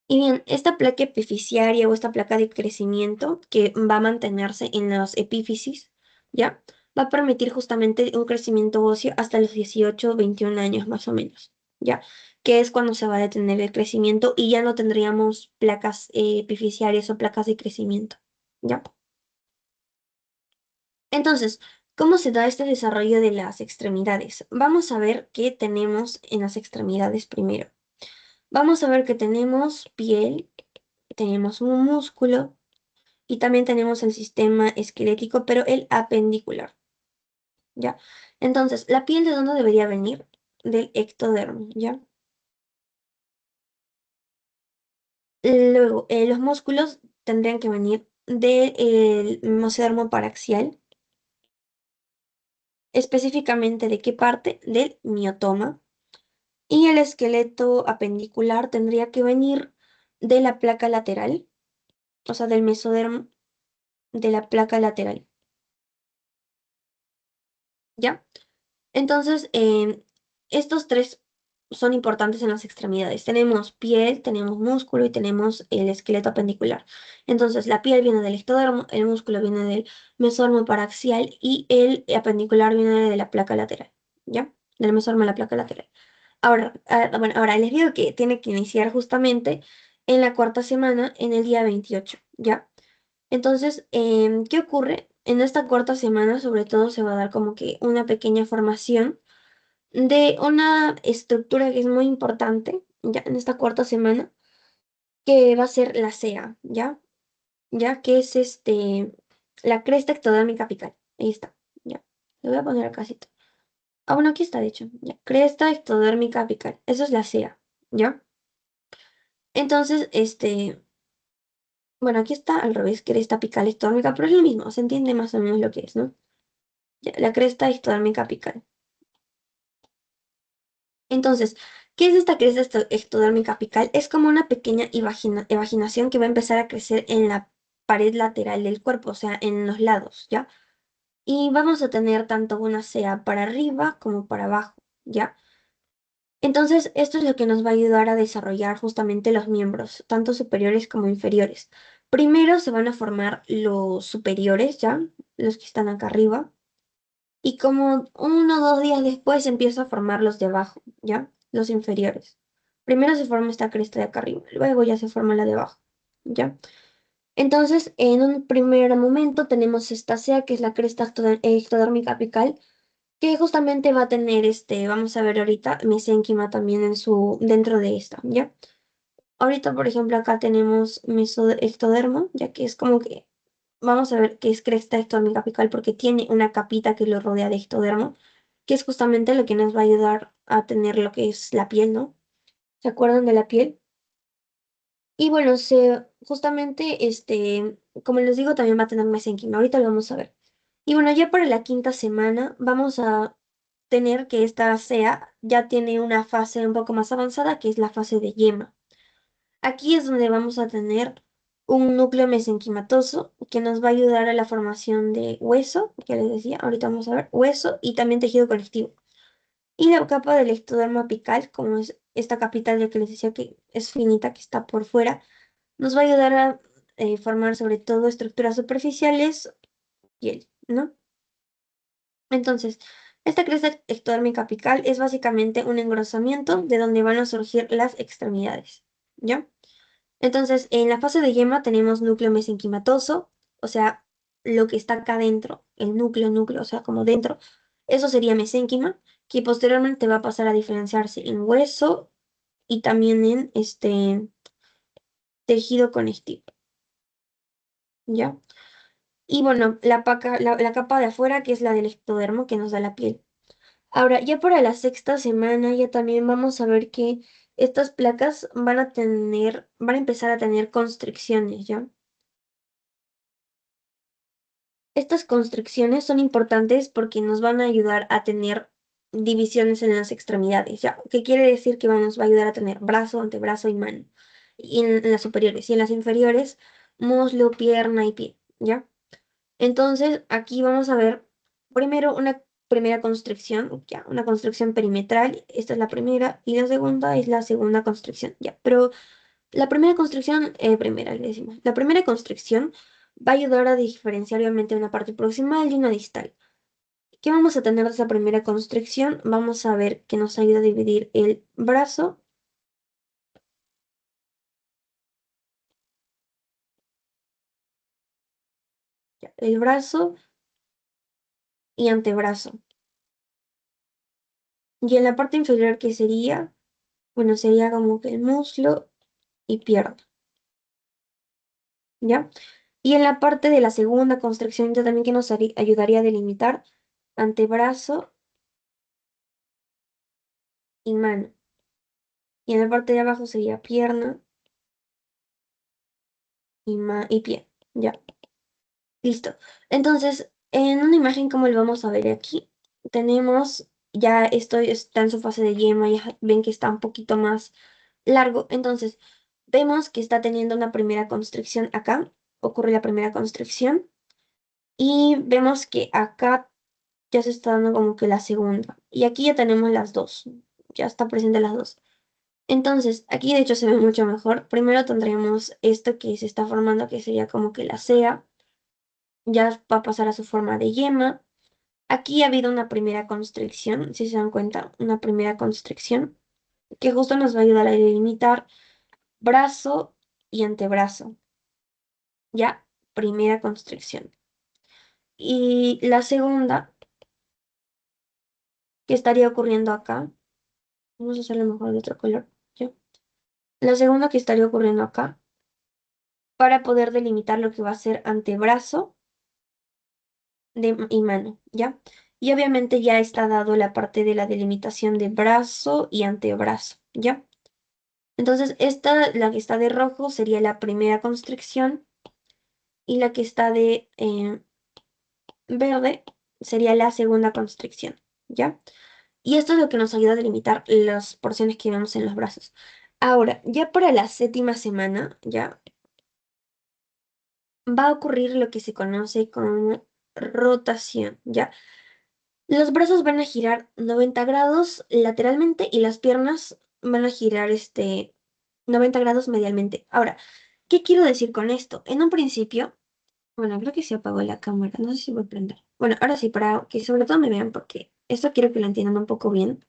Y bien, esta placa epifisiaria o esta placa de crecimiento que va a mantenerse en las epífisis, ¿ya? Va a permitir justamente un crecimiento óseo hasta los 18 o 21 años más o menos, ¿ya? Que es cuando se va a detener el crecimiento y ya no tendríamos placas epifisiarias o placas de crecimiento, ¿ya? Entonces, ¿cómo se da este desarrollo de las extremidades? Vamos a ver qué tenemos en las extremidades primero. Vamos a ver que tenemos piel, tenemos un músculo y también tenemos el sistema esquelético, pero el apendicular, ¿ya? Entonces, ¿la piel de dónde debería venir? Del ectodermo, ¿ya? Luego, los músculos tendrían que venir del mesodermo paraxial, específicamente ¿de qué parte? Del miotoma. Y el esqueleto apendicular tendría que venir de la placa lateral, o sea, del mesodermo de la placa lateral, ¿ya? Entonces, estos tres son importantes en las extremidades. Tenemos piel, tenemos músculo y tenemos el esqueleto apendicular. Entonces, la piel viene del ectodermo, el músculo viene del mesodermo paraxial y el apendicular viene de la placa lateral, ¿ya? Del mesodermo a la placa lateral. Ahora, bueno, ahora les digo que tiene que iniciar justamente en la 4ª semana, en el día 28, ¿ya? Entonces, ¿qué ocurre? En esta 4ª semana, sobre todo, se va a dar como que una pequeña formación de una estructura que es muy importante, ya en esta 4ª semana, que va a ser la CEA, ¿ya? Ya que es la cresta ectodérmica apical. Ahí está, ya. Le voy a poner acá así. Ah, bueno, aquí está, de hecho, ya. Cresta ectodérmica apical. Eso es la CEA, ¿ya? Entonces, bueno, aquí está al revés, cresta apical ectodérmica, pero es lo mismo, se entiende más o menos lo que es, ¿no? Ya, la cresta ectodérmica apical. Entonces, ¿qué es esta cresta ectodérmica apical? Es como una pequeña evaginación que va a empezar a crecer en la pared lateral del cuerpo, o sea, en los lados, ¿ya? Y vamos a tener tanto una sea para arriba como para abajo, ¿ya? Entonces, esto es lo que nos va a ayudar a desarrollar justamente los miembros, tanto superiores como inferiores. Primero se van a formar los superiores, ¿ya? Los que están acá arriba. Y como 1 o 2 días después empieza a formar los de abajo, ¿ya? Los inferiores. Primero se forma esta cresta de acá arriba, luego ya se forma la de abajo, ¿ya? Entonces, en un primer momento tenemos esta sea, que es la cresta ectodérmica apical, que justamente va a tener vamos a ver ahorita, mesénquima también dentro de esta, ¿ya? Ahorita, por ejemplo, acá tenemos mesoectodermo, ya que es como que vamos a ver qué es cresta ectodérmica apical porque tiene una capita que lo rodea de ectodermo, que es justamente lo que nos va a ayudar a tener lo que es la piel, ¿no? ¿Se acuerdan de la piel? Y bueno, justamente, como les digo, también va a tener mesénquima. Ahorita lo vamos a ver. Y bueno, ya para la quinta semana vamos a tener que esta sea, ya tiene una fase un poco más avanzada, que es la fase de yema. Aquí es donde vamos a tener un núcleo mesenquimatoso que nos va a ayudar a la formación de hueso, que les decía, ahorita vamos a ver, hueso y también tejido conectivo. Y la capa del ectodermo apical, como es esta capita ya que les decía que es finita, que está por fuera, nos va a ayudar a formar sobre todo estructuras superficiales, piel, ¿no? Entonces, esta cresta ectodérmica apical es básicamente un engrosamiento de donde van a surgir las extremidades, ¿ya? Entonces, en la fase de yema tenemos núcleo mesenquimatoso, o sea, lo que está acá dentro, el núcleo, o sea, como dentro, eso sería mesénquima, que posteriormente va a pasar a diferenciarse en hueso y también en tejido conectivo, ¿ya? Y bueno, la capa de afuera, que es la del ectodermo, que nos da la piel. Ahora, ya para la sexta semana, ya también vamos a ver que estas placas van a empezar a tener constricciones, ¿ya? Estas constricciones son importantes porque nos van a ayudar a tener divisiones en las extremidades, ¿ya? ¿Qué quiere decir? Que nos va a ayudar a tener brazo, antebrazo y mano. Y en las superiores. Y en las inferiores, muslo, pierna y pie, ¿ya? Entonces, aquí vamos a ver primero una primera constricción, ya, una constricción perimetral. Esta es la primera. Y la segunda es la segunda constricción, ya. Pero la primera constricción, primera, le decimos. La primera constricción va a ayudar a diferenciar obviamente una parte proximal y una distal. ¿Qué vamos a tener de esa primera constricción? Vamos a ver que nos ayuda a dividir el brazo, ya, el brazo y antebrazo. Y en la parte inferior, ¿qué sería? Bueno, sería como que el muslo y pierna, ¿ya? Y en la parte de la segunda constricción, ya también que nos ayudaría a delimitar antebrazo y mano. Y en la parte de abajo sería pierna y pie. Ya, listo. Entonces, en una imagen como lo vamos a ver aquí, tenemos ya esto está en su fase de yema, ya ven que está un poquito más largo. Entonces, vemos que está teniendo una primera constricción acá, ocurre la primera constricción, y vemos que acá ya se está dando como que la segunda. Y aquí ya tenemos las dos, ya está presente las dos. Entonces, aquí de hecho se ve mucho mejor. Primero tendremos esto que se está formando, que sería como que la cea, ya va a pasar a su forma de yema. Aquí ha habido una primera constricción, si se dan cuenta, una primera constricción, que justo nos va a ayudar a delimitar brazo y antebrazo. Ya, primera constricción. Y la segunda, que estaría ocurriendo acá, vamos a hacerlo mejor de otro color, ¿ya? La segunda que estaría ocurriendo acá, para poder delimitar lo que va a ser antebrazo y mano, ¿ya? Y obviamente ya está dado la parte de la delimitación de brazo y antebrazo, ¿ya? Entonces, esta, la que está de rojo, sería la primera constricción y la que está de verde sería la segunda constricción, ¿ya? Y esto es lo que nos ayuda a delimitar las porciones que vemos en los brazos. Ahora, ya para la séptima semana, ya va a ocurrir lo que se conoce como rotación, ¿ya? Los brazos van a girar 90 grados lateralmente y las piernas van a girar 90 grados medialmente. Ahora, ¿qué quiero decir con esto? En un principio, bueno, creo que se apagó la cámara, no sé si voy a prender. Bueno, ahora sí, para que sobre todo me vean, porque esto quiero que lo entiendan un poco bien,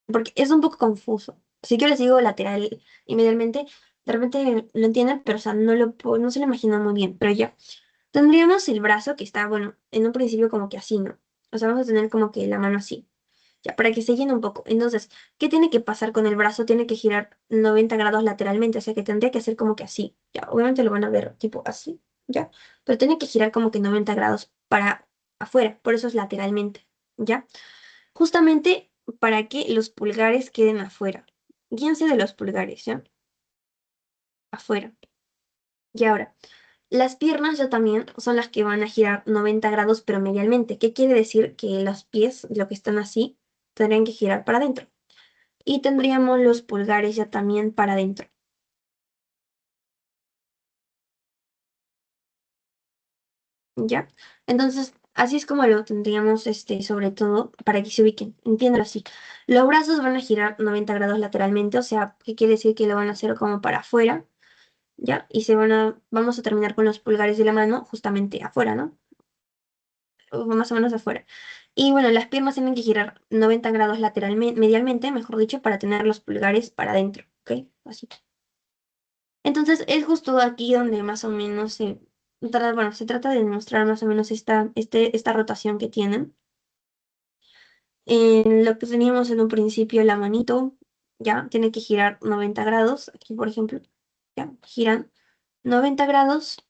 porque es un poco confuso. Si yo les digo lateral y medialmente, de repente lo entienden, pero o sea, no se lo imaginan muy bien, pero ya. Tendríamos el brazo que está, bueno, en un principio como que así, ¿no? O sea, vamos a tener como que la mano así. ya, para que se llene un poco. Entonces, ¿qué tiene que pasar con el brazo? Tiene que girar 90 grados lateralmente, o sea que tendría que hacer como que así, ya, obviamente lo van a ver tipo así, ya, pero tiene que girar como que 90 grados para afuera, por eso es lateralmente, ya, justamente para que los pulgares queden afuera. Guíense de los pulgares, ¿ya? Afuera. Y ahora, las piernas ya también son las que van a girar 90 grados, pero medialmente. ¿Qué quiere decir? Que los pies, lo que están así, tendrían que girar para adentro. Y tendríamos los pulgares ya también para adentro. ¿Ya? Entonces, así es como lo tendríamos, sobre todo, para que se ubiquen. Entiéndalo así. Los brazos van a girar 90 grados lateralmente, o sea, ¿qué quiere decir? Que lo van a hacer como para afuera, ¿ya? Y vamos a terminar con los pulgares de la mano justamente afuera, ¿no? O más o menos afuera. Y bueno, las piernas tienen que girar 90 grados lateralmente, medialmente, mejor dicho, para tener los pulgares para adentro, ¿ok? Así. Entonces, es justo aquí donde más o menos bueno, se trata de demostrar más o menos esta rotación que tienen. En lo que teníamos en un principio, la manito, ya, tiene que girar 90 grados. Aquí, por ejemplo, ya, giran 90 grados,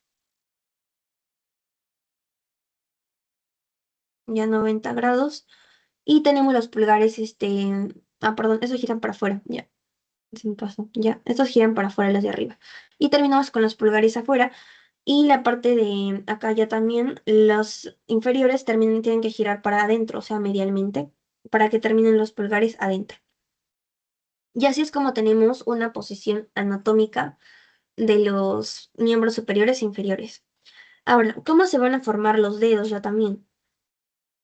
ya 90 grados. Y tenemos los pulgares, perdón, esos giran para afuera, ya. Se me pasó, ya. Estos giran para afuera, los de arriba. Y terminamos con los pulgares afuera. Y la parte de acá ya también, los inferiores tienen que girar para adentro, o sea, medialmente, para que terminen los pulgares adentro. Y así es como tenemos una posición anatómica de los miembros superiores e inferiores. Ahora, ¿cómo se van a formar los dedos ya también?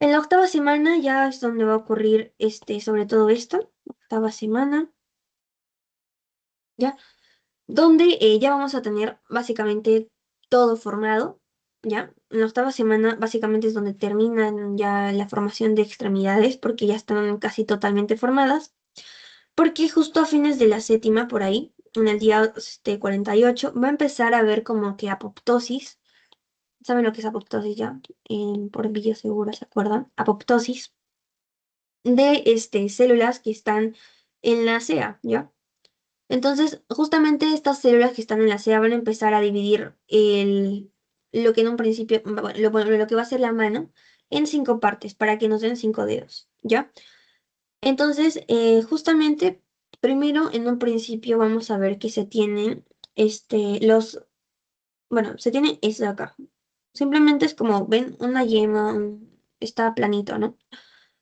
En la octava semana ya es donde va a ocurrir sobre todo esto, octava semana, ¿ya? Donde ya vamos a tener básicamente todo formado, ¿ya? En la octava semana básicamente es donde terminan ya la formación de extremidades porque ya están casi totalmente formadas, porque justo a fines de la séptima, por ahí, en el día 48, va a empezar a haber como que apoptosis. ¿Saben lo que es apoptosis ya? Por Villa seguro, ¿se acuerdan? Apoptosis de células que están en la CEA, ¿ya? Entonces, justamente estas células que están en la CEA van a empezar a dividir lo que en un principio, bueno, lo que va a ser la mano en 5 partes para que nos den 5 dedos, ¿ya? Entonces, justamente, primero en un principio vamos a ver que se tienen, bueno, se tiene esto de acá. Simplemente es como, ven, una yema, está planito, ¿no?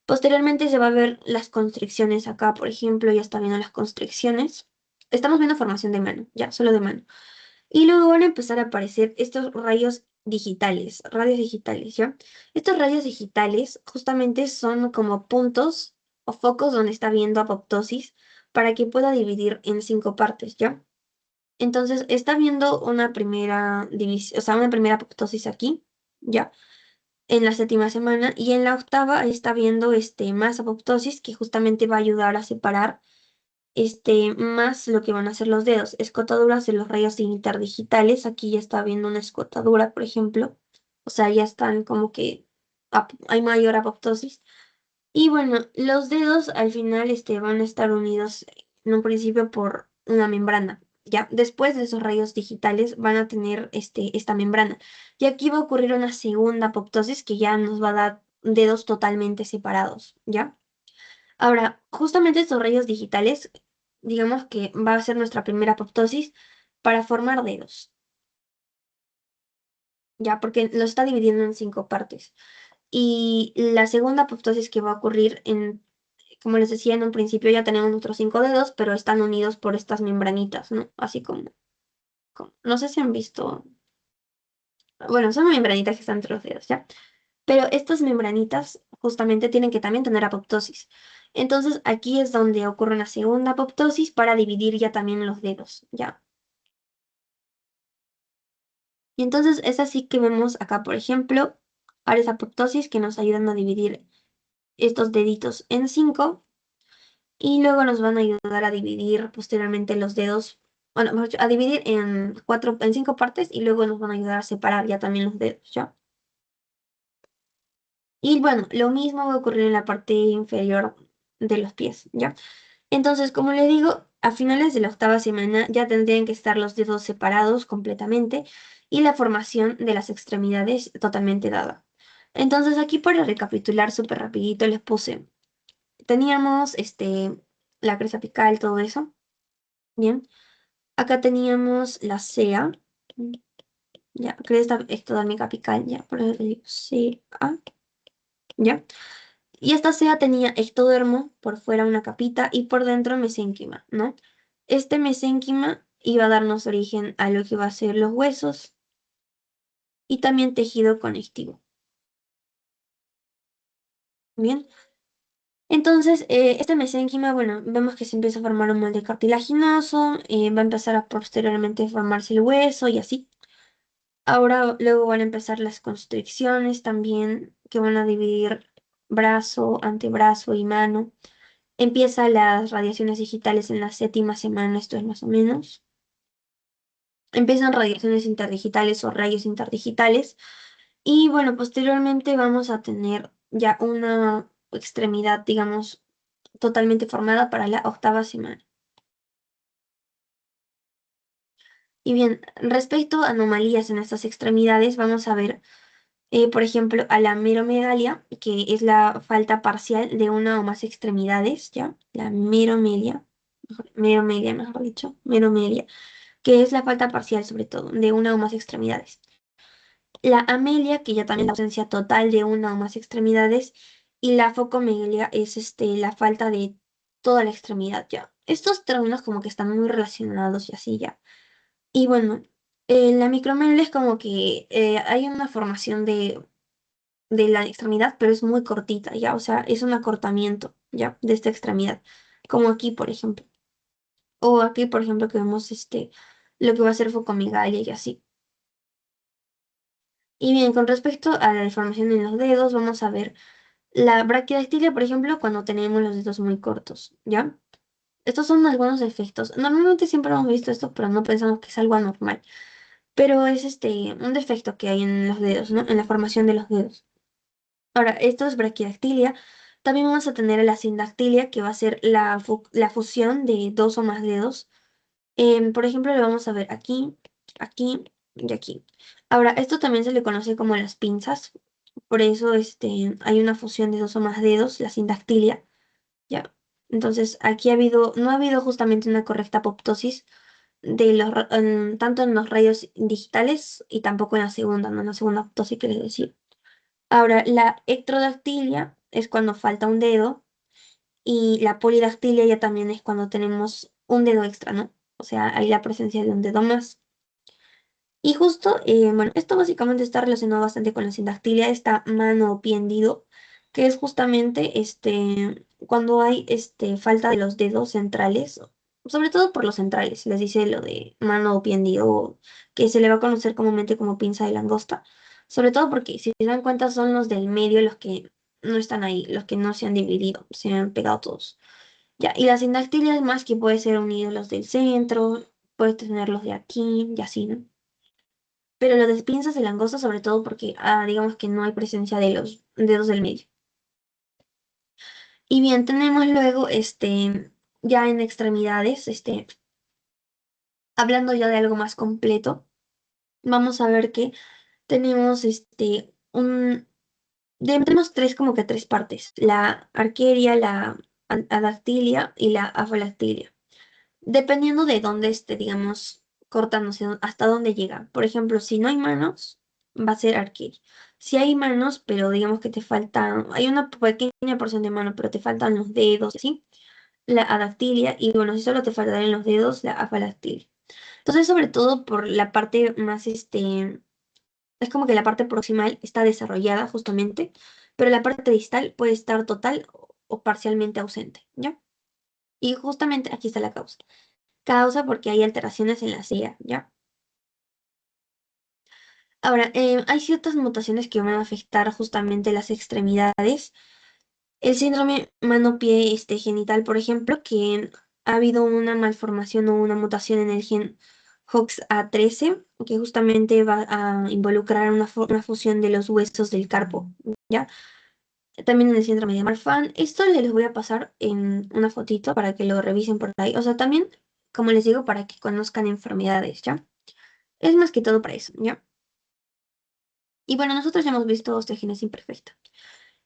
Posteriormente se va a ver las constricciones acá, por ejemplo, ya está viendo las constricciones. Estamos viendo formación de mano, ya, solo de mano. Y luego van a empezar a aparecer estos radios digitales, ¿ya? Estos rayos digitales justamente son como puntos o focos donde está viendo apoptosis para que pueda dividir en 5 partes, ¿ya? Entonces está viendo una primera división, o sea, una primera apoptosis aquí, ¿ya? En la séptima semana y en la octava está viendo más apoptosis que justamente va a ayudar a separar más lo que van a ser los dedos, escotaduras de los rayos interdigitales. Aquí ya está viendo una escotadura, por ejemplo, o sea, ya están como que hay mayor apoptosis. Y bueno, los dedos al final van a estar unidos en un principio por una membrana. Ya, después de esos rayos digitales van a tener esta membrana. Y aquí va a ocurrir una segunda apoptosis que ya nos va a dar dedos totalmente separados, ¿ya? Ahora, justamente estos rayos digitales, digamos que va a ser nuestra primera apoptosis para formar dedos, ¿ya? Porque lo está dividiendo en 5 partes. Y la segunda apoptosis que va a ocurrir como les decía en un principio, ya tenemos nuestros 5 dedos, pero están unidos por estas membranitas, ¿no? Así no sé si han visto, bueno, son membranitas que están entre los dedos, ¿ya? Pero estas membranitas justamente tienen que también tener apoptosis. Entonces aquí es donde ocurre una segunda apoptosis para dividir ya también los dedos, ¿ya? Y entonces es así que vemos acá, por ejemplo, varias apoptosis que nos ayudan a dividir estos deditos en 5 y luego nos van a ayudar a dividir posteriormente los dedos, bueno, mejor dicho, a dividir en 5 partes y luego nos van a ayudar a separar ya también los dedos, ¿ya? Y bueno, lo mismo va a ocurrir en la parte inferior de los pies, ¿ya? Entonces, como le digo, a finales de la octava semana ya tendrían que estar los dedos separados completamente y la formación de las extremidades totalmente dada. Entonces, aquí para recapitular súper rapidito les puse, teníamos la cresta apical, todo eso, ¿bien? Acá teníamos la cea, ya, cresta ectodérmica apical, ya, por eso le digo cea, ¿ya? Y esta cea tenía ectodermo, por fuera una capita y por dentro mesénquima, ¿no? Este mesénquima iba a darnos origen a lo que va a ser los huesos y también tejido conectivo. Bien, entonces este mesénquima, bueno, vemos que se empieza a formar un molde cartilaginoso, va a empezar a posteriormente formarse el hueso y así. Ahora luego van a empezar las constricciones también, que van a dividir brazo, antebrazo y mano. Empieza las radiaciones digitales en la séptima semana, esto es más o menos. Empiezan radiaciones interdigitales o rayos interdigitales. Y bueno, posteriormente vamos a tener ya una extremidad, digamos, totalmente formada para la octava semana. Y bien, respecto a anomalías en estas extremidades, vamos a ver, por ejemplo, a la meromegalia, que es la falta parcial de una o más extremidades, ¿ya? La meromelia, mejor dicho, meromelia, que es la falta parcial, sobre todo, de una o más extremidades. La amelia, que ya también es la ausencia total de una o más extremidades, y la focomegalia es la falta de toda la extremidad, ya. Estos términos como que están muy relacionados y así ya. Y bueno, la micromegalia es como que hay una formación de la extremidad, pero es muy cortita, ya. O sea, es un acortamiento, ya, de esta extremidad. Como aquí, por ejemplo. O aquí, por ejemplo, que vemos lo que va a ser focomegalia y así. Y bien, con respecto a la deformación en los dedos, vamos a ver la braquiodactilia, por ejemplo, cuando tenemos los dedos muy cortos, ¿ya? Estos son algunos defectos. Normalmente siempre hemos visto esto, pero no pensamos que es algo anormal. Pero es un defecto que hay en los dedos, ¿no? En la formación de los dedos. Ahora, esto es braquiodactilia. También vamos a tener la sindactilia, que va a ser la fusión de dos o más dedos. Por ejemplo, lo vamos a ver aquí, aquí y aquí. Ahora, esto también se le conoce como las pinzas. Por eso hay una fusión de dos o más dedos, la sindactilia. ¿Ya? Entonces, aquí no ha habido justamente una correcta apoptosis tanto en los rayos digitales y tampoco en la segunda, ¿no? En la segunda apoptosis quiere decir. Ahora, la ectrodactilia es cuando falta un dedo y la polidactilia ya también es cuando tenemos un dedo extra, ¿no? O sea, hay la presencia de un dedo más. Y justo, bueno, esto básicamente está relacionado bastante con la sindactilia, esta mano o pie hendido, que es justamente cuando hay falta de los dedos centrales, sobre todo por los centrales, les dice lo de mano o pie hendido, que se le va a conocer comúnmente como pinza de langosta, sobre todo porque si se dan cuenta son los del medio los que no están ahí, los que no se han dividido, se han pegado todos. Ya, y la sindactilia es más que puede ser unidos los del centro, puedes tener los de aquí y así, ¿no? Pero lo de pinzas de langosta sobre todo porque digamos que no hay presencia de los dedos del medio. Y bien, tenemos luego ya en extremidades, hablando ya de algo más completo, vamos a ver que tenemos tenemos tres como que tres partes, la arqueria, la adactilia y la afolactilia. Dependiendo de dónde esté, digamos, cortándose, hasta dónde llega. Por ejemplo, si no hay manos, va a ser arquero. Si hay manos, pero digamos que te faltan, hay una pequeña porción de mano, pero te faltan los dedos, ¿sí? La adactilia, y bueno, si solo te faltarían los dedos, la afalactilia. Entonces, sobre todo por la parte más, es como que la parte proximal está desarrollada justamente, pero la parte distal puede estar total o parcialmente ausente, ¿ya? Y justamente aquí está la causa. Causa porque hay alteraciones en la cera, ¿ya? Ahora, hay ciertas mutaciones que van a afectar justamente las extremidades. El síndrome mano-pie genital, por ejemplo, que ha habido una malformación o una mutación en el gen HOXA13, que justamente va a involucrar una fusión de los huesos del carpo, ¿ya? también en el síndrome de Marfan. Esto les voy a pasar en una fotito para que lo revisen por ahí. O sea, también, como les digo, para que conozcan enfermedades, ¿ya? Es más que todo para eso, ¿ya? Y bueno, nosotros ya hemos visto osteogénesis imperfecta.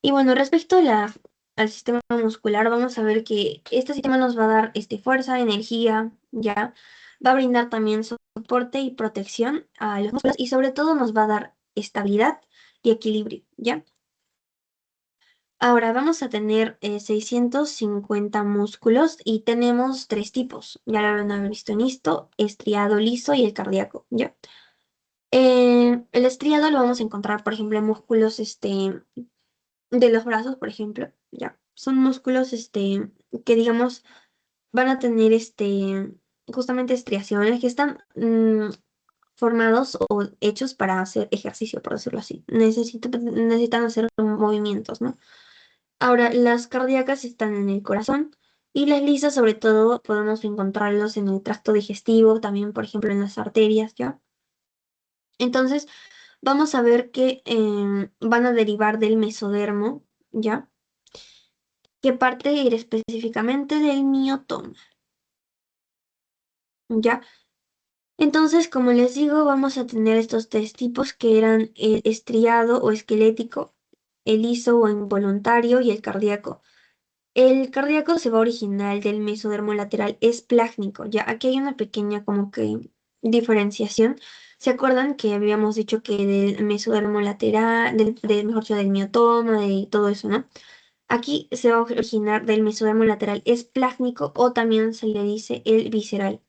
Y bueno, respecto a al sistema muscular, vamos a ver que este sistema nos va a dar fuerza, energía, ¿ya? Va a brindar también soporte y protección a los músculos y sobre todo nos va a dar estabilidad y equilibrio, ¿ya? Ahora vamos a tener 650 músculos y tenemos tres tipos. Ya lo habrán haber visto en esto, estriado, liso y el cardíaco, ¿ya? El estriado lo vamos a encontrar, por ejemplo, en músculos de los brazos, por ejemplo, ¿ya? Son músculos que digamos van a tener justamente estriaciones que están formados o hechos para hacer ejercicio, por decirlo así. Necesitan hacer movimientos, ¿no? Ahora, las cardíacas están en el corazón y las lisas, sobre todo, podemos encontrarlos en el tracto digestivo, también, por ejemplo, en las arterias, ¿ya? Entonces, vamos a ver que van a derivar del mesodermo, ¿ya? Que parte específicamente del miotoma, ¿ya? Entonces, como les digo, vamos a tener estos tres tipos que eran el estriado o esquelético, el liso o involuntario y el cardíaco. El cardíaco se va a originar del mesodermo lateral esplácnico. Ya aquí hay una pequeña como que diferenciación. ¿Se acuerdan que habíamos dicho que del mesodermo lateral, mejor dicho, del miotoma, de todo eso, ¿no? Aquí se va a originar del mesodermo lateral esplácnico o también se le dice el visceral,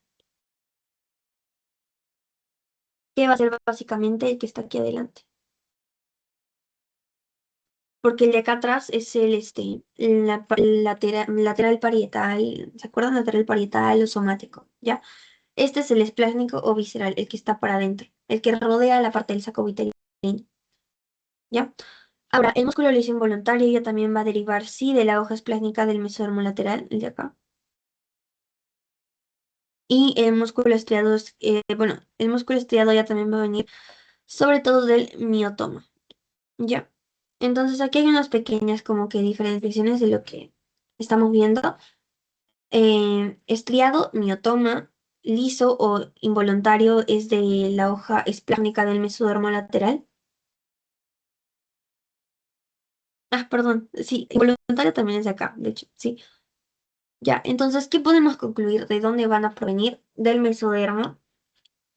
que va a ser básicamente el que está aquí adelante. Porque el de acá atrás es el lateral parietal, ¿se acuerdan? Lateral parietal o somático, ¿ya? Este es el esplácnico o visceral, el que está para adentro, el que rodea la parte del saco vitelino, ¿ya? Ahora, el músculo liso involuntario ya también va a derivar, sí, de la hoja esplácnica del mesodermo lateral, el de acá. Y el músculo estriado, bueno, el músculo estriado ya también va a venir, sobre todo del miotoma, ¿ya? Entonces aquí hay unas pequeñas como que diferenciaciones de lo que estamos viendo. Estriado, miotoma, liso o involuntario es de la hoja esplácnica del mesodermo lateral. Ah, perdón, sí, involuntario también es de acá, de hecho, sí. Ya, entonces, ¿qué podemos concluir? ¿De dónde van a provenir? Del mesodermo.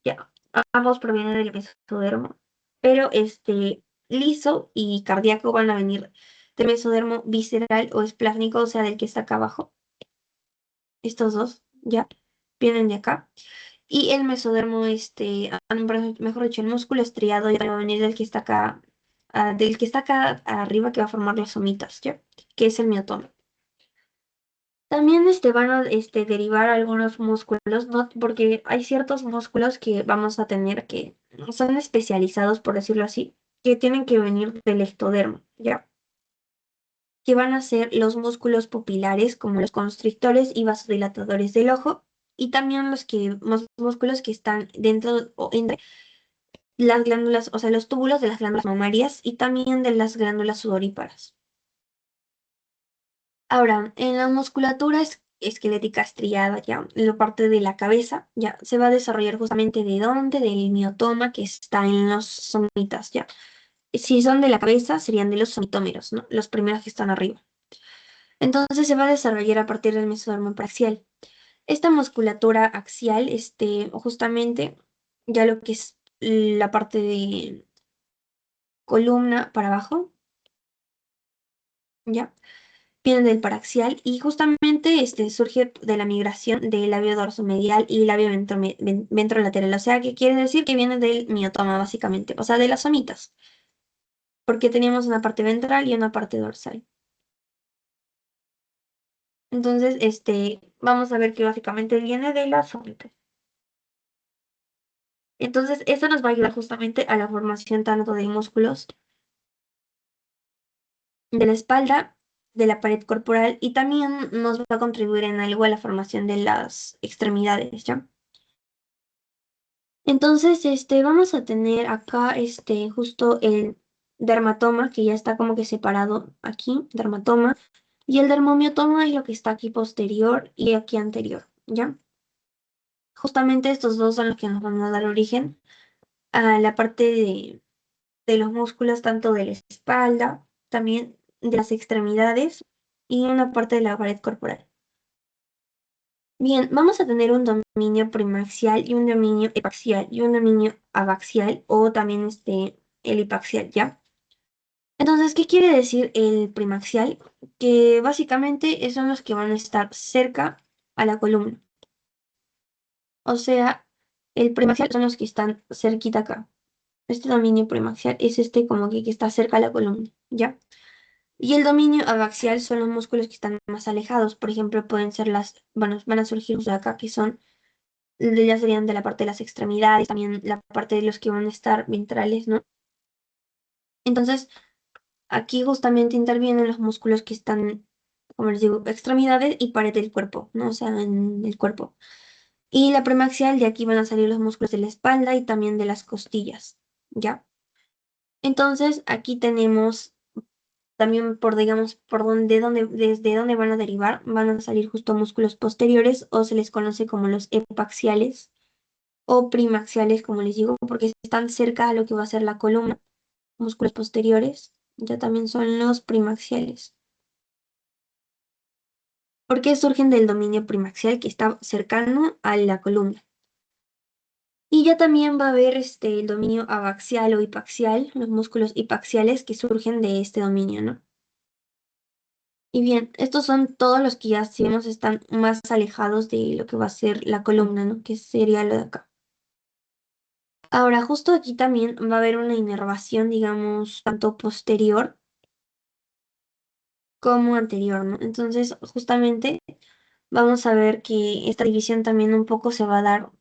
Ya, ambos provienen del mesodermo, pero liso y cardíaco van a venir del mesodermo visceral o esplácnico, o sea, del que está acá abajo. Estos dos, ya, vienen de acá. Y el mesodermo, mejor dicho, el músculo estriado ya va a venir del que está acá, del que está acá arriba que va a formar las somitas, ¿ya? Que es el miotoma. También van a derivar algunos músculos, ¿no? Porque hay ciertos músculos que vamos a tener que son especializados, por decirlo así, que tienen que venir del ectodermo, ¿ya? Que van a ser los músculos pupilares, como los constrictores y vasodilatadores del ojo, y también los músculos que están dentro o entre las glándulas, o sea, los túbulos de las glándulas mamarias y también de las glándulas sudoríparas. Ahora, en la musculatura esquelética estriada, ya, en la parte de la cabeza, ya, se va a desarrollar justamente de dónde, del miotoma que está en los somitas, ya. Si son de la cabeza, serían de los somitómeros, ¿no? Los primeros que están arriba. Entonces se va a desarrollar a partir del mesodermo praxial. Esta musculatura axial, justamente, ya lo que es la parte de columna para abajo, ya viene del paraxial y justamente surge de la migración del labio dorsomedial y labio ventrolateral. O sea, que quiere decir que viene del miotoma, básicamente, o sea, de las somitas, porque teníamos una parte ventral y una parte dorsal. Entonces, vamos a ver que básicamente viene de las somitas. Entonces, esto nos va a ayudar justamente a la formación tanto de músculos de la espalda, de la pared corporal y también nos va a contribuir en algo a la formación de las extremidades, ¿ya? Entonces, vamos a tener acá, justo el dermatoma, que ya está como que separado aquí, dermatoma, y el dermomiotoma es lo que está aquí posterior y aquí anterior, ¿ya? Justamente estos dos son los que nos van a dar origen a la parte de los músculos, tanto de la espalda, también de las extremidades y una parte de la pared corporal. Bien, vamos a tener un dominio primaxial y un dominio epaxial y un dominio abaxial o también el hipaxial, ¿ya? Entonces, ¿qué quiere decir el primaxial? Que básicamente son los que van a estar cerca a la columna. O sea, el primaxial son los que están cerquita acá. Este dominio primaxial es como que está cerca a la columna, ¿ya? Y el dominio abaxial son los músculos que están más alejados. Por ejemplo, pueden ser bueno, van a surgir los de acá, que son, ya serían de la parte de las extremidades, también la parte de los que van a estar ventrales, ¿no? Entonces, aquí justamente intervienen los músculos que están, como les digo, extremidades y pared del cuerpo, ¿no? O sea, en el cuerpo. Y la premaxial, de aquí van a salir los músculos de la espalda y también de las costillas, ¿ya? Entonces, aquí tenemos también digamos, desde dónde van a derivar, van a salir justo músculos posteriores o se les conoce como los epaxiales o primaxiales, como les digo, porque están cerca a lo que va a ser la columna. Músculos posteriores ya también son los primaxiales, porque surgen del dominio primaxial que está cercano a la columna. Y ya también va a haber el dominio abaxial o hipaxial, los músculos hipaxiales que surgen de este dominio, ¿no? Y bien, estos son todos los que ya, si vemos, están más alejados de lo que va a ser la columna, ¿no? Que sería lo de acá. Ahora, justo aquí también va a haber una inervación, digamos, tanto posterior como anterior, ¿no? Entonces, justamente vamos a ver que esta división también un poco se va a dar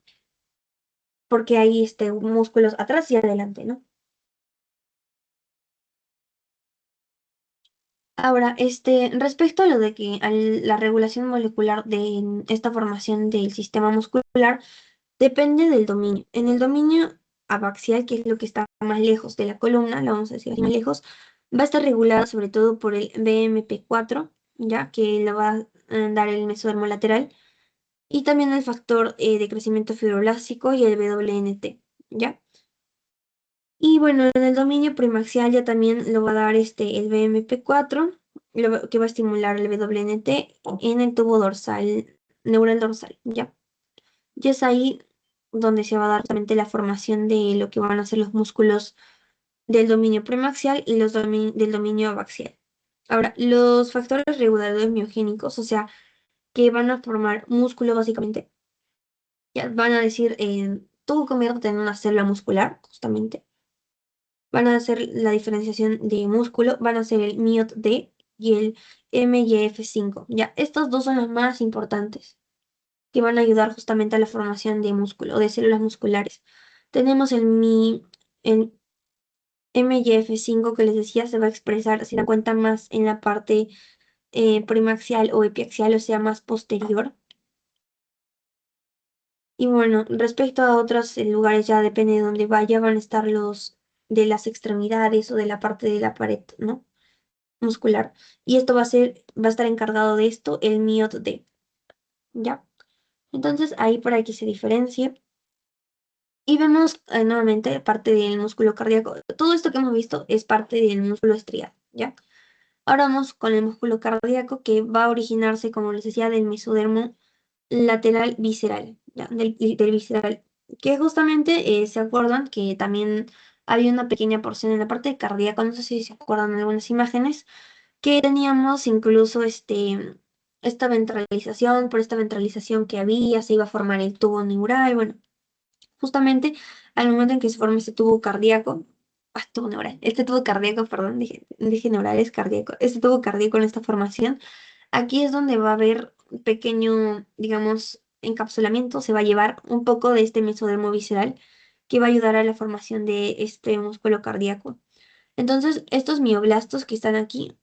porque hay músculos atrás y adelante, ¿no? Ahora, respecto a lo de que la regulación molecular de esta formación del sistema muscular depende del dominio. En el dominio abaxial, que es lo que está más lejos de la columna, la vamos a decir así más lejos, va a estar regulada sobre todo por el BMP4, ya que lo va a dar el mesodermo lateral, y también el factor de crecimiento fibroblástico y el WNT, ¿ya? Y bueno, en el dominio primaxial ya también lo va a dar el BMP4, que va a estimular el WNT en el tubo dorsal, neural dorsal, ¿ya? Y es ahí donde se va a dar justamente la formación de lo que van a ser los músculos del dominio premaxial y del dominio abaxial. Ahora, los factores reguladores miogénicos, o sea, que van a formar músculo básicamente, ya van a decir, tú conviértete en una célula muscular, justamente. Van a hacer la diferenciación de músculo, van a ser el MIOT-D y el MYF5. Ya, estos dos son los más importantes, que van a ayudar justamente a la formación de músculo, de células musculares. Tenemos el MYF5 que les decía, se va a expresar, si dan cuenta, más en la parte primaxial o epiaxial, o sea, más posterior. Y bueno, respecto a otros lugares, ya depende de dónde vaya, van a estar los de las extremidades o de la parte de la pared, ¿no? Muscular. Y esto va a estar encargado de esto el MIOT-D, ¿ya? Entonces, ahí para que se diferencie. Y vemos nuevamente parte del músculo cardíaco. Todo esto que hemos visto es parte del músculo estriado, ¿ya? Ahora vamos con el músculo cardíaco que va a originarse, como les decía, del mesodermo lateral visceral, ¿ya? Del visceral. Que justamente, ¿se acuerdan que también había una pequeña porción en la parte cardíaca? No sé si se acuerdan de algunas imágenes, que teníamos incluso esta ventralización, por esta ventralización que había, se iba a formar el tubo neural, bueno. Justamente al momento en que se forma este tubo cardíaco, tubo neural, este tubo cardíaco, perdón, dije neural, es cardíaco, este tubo cardíaco en esta formación, aquí es donde va a haber un pequeño, digamos, encapsulamiento, se va a llevar un poco de este mesodermo visceral que va a ayudar a la formación de este músculo cardíaco. Entonces, estos mioblastos que están aquí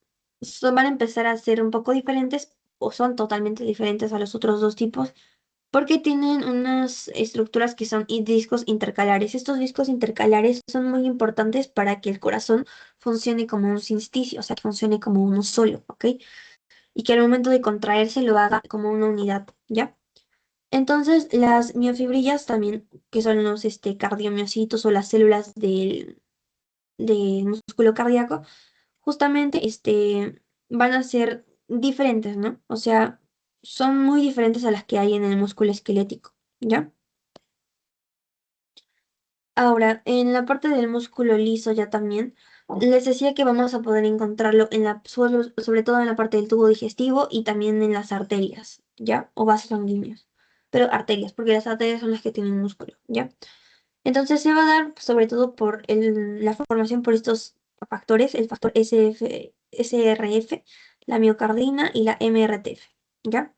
van a empezar a ser un poco diferentes o son totalmente diferentes a los otros dos tipos porque tienen unas estructuras que son discos intercalares. Estos discos intercalares son muy importantes para que el corazón funcione como un cisticio, o sea, que funcione como uno solo, ¿ok? Y que al momento de contraerse lo haga como una unidad, ¿ya? Entonces, las miofibrillas también, que son los cardiomiocitos o las células del músculo cardíaco, justamente van a ser diferentes, ¿no? O sea, son muy diferentes a las que hay en el músculo esquelético, ¿ya? Ahora, en la parte del músculo liso ya también, les decía que vamos a poder encontrarlo sobre todo en la parte del tubo digestivo y también en las arterias, ¿ya? O vasos sanguíneos. Pero arterias, porque las arterias son las que tienen músculo, ¿ya? Entonces se va a dar sobre todo por la formación por estos factores, el factor SRF, la miocardina y la MRTF, ¿ya?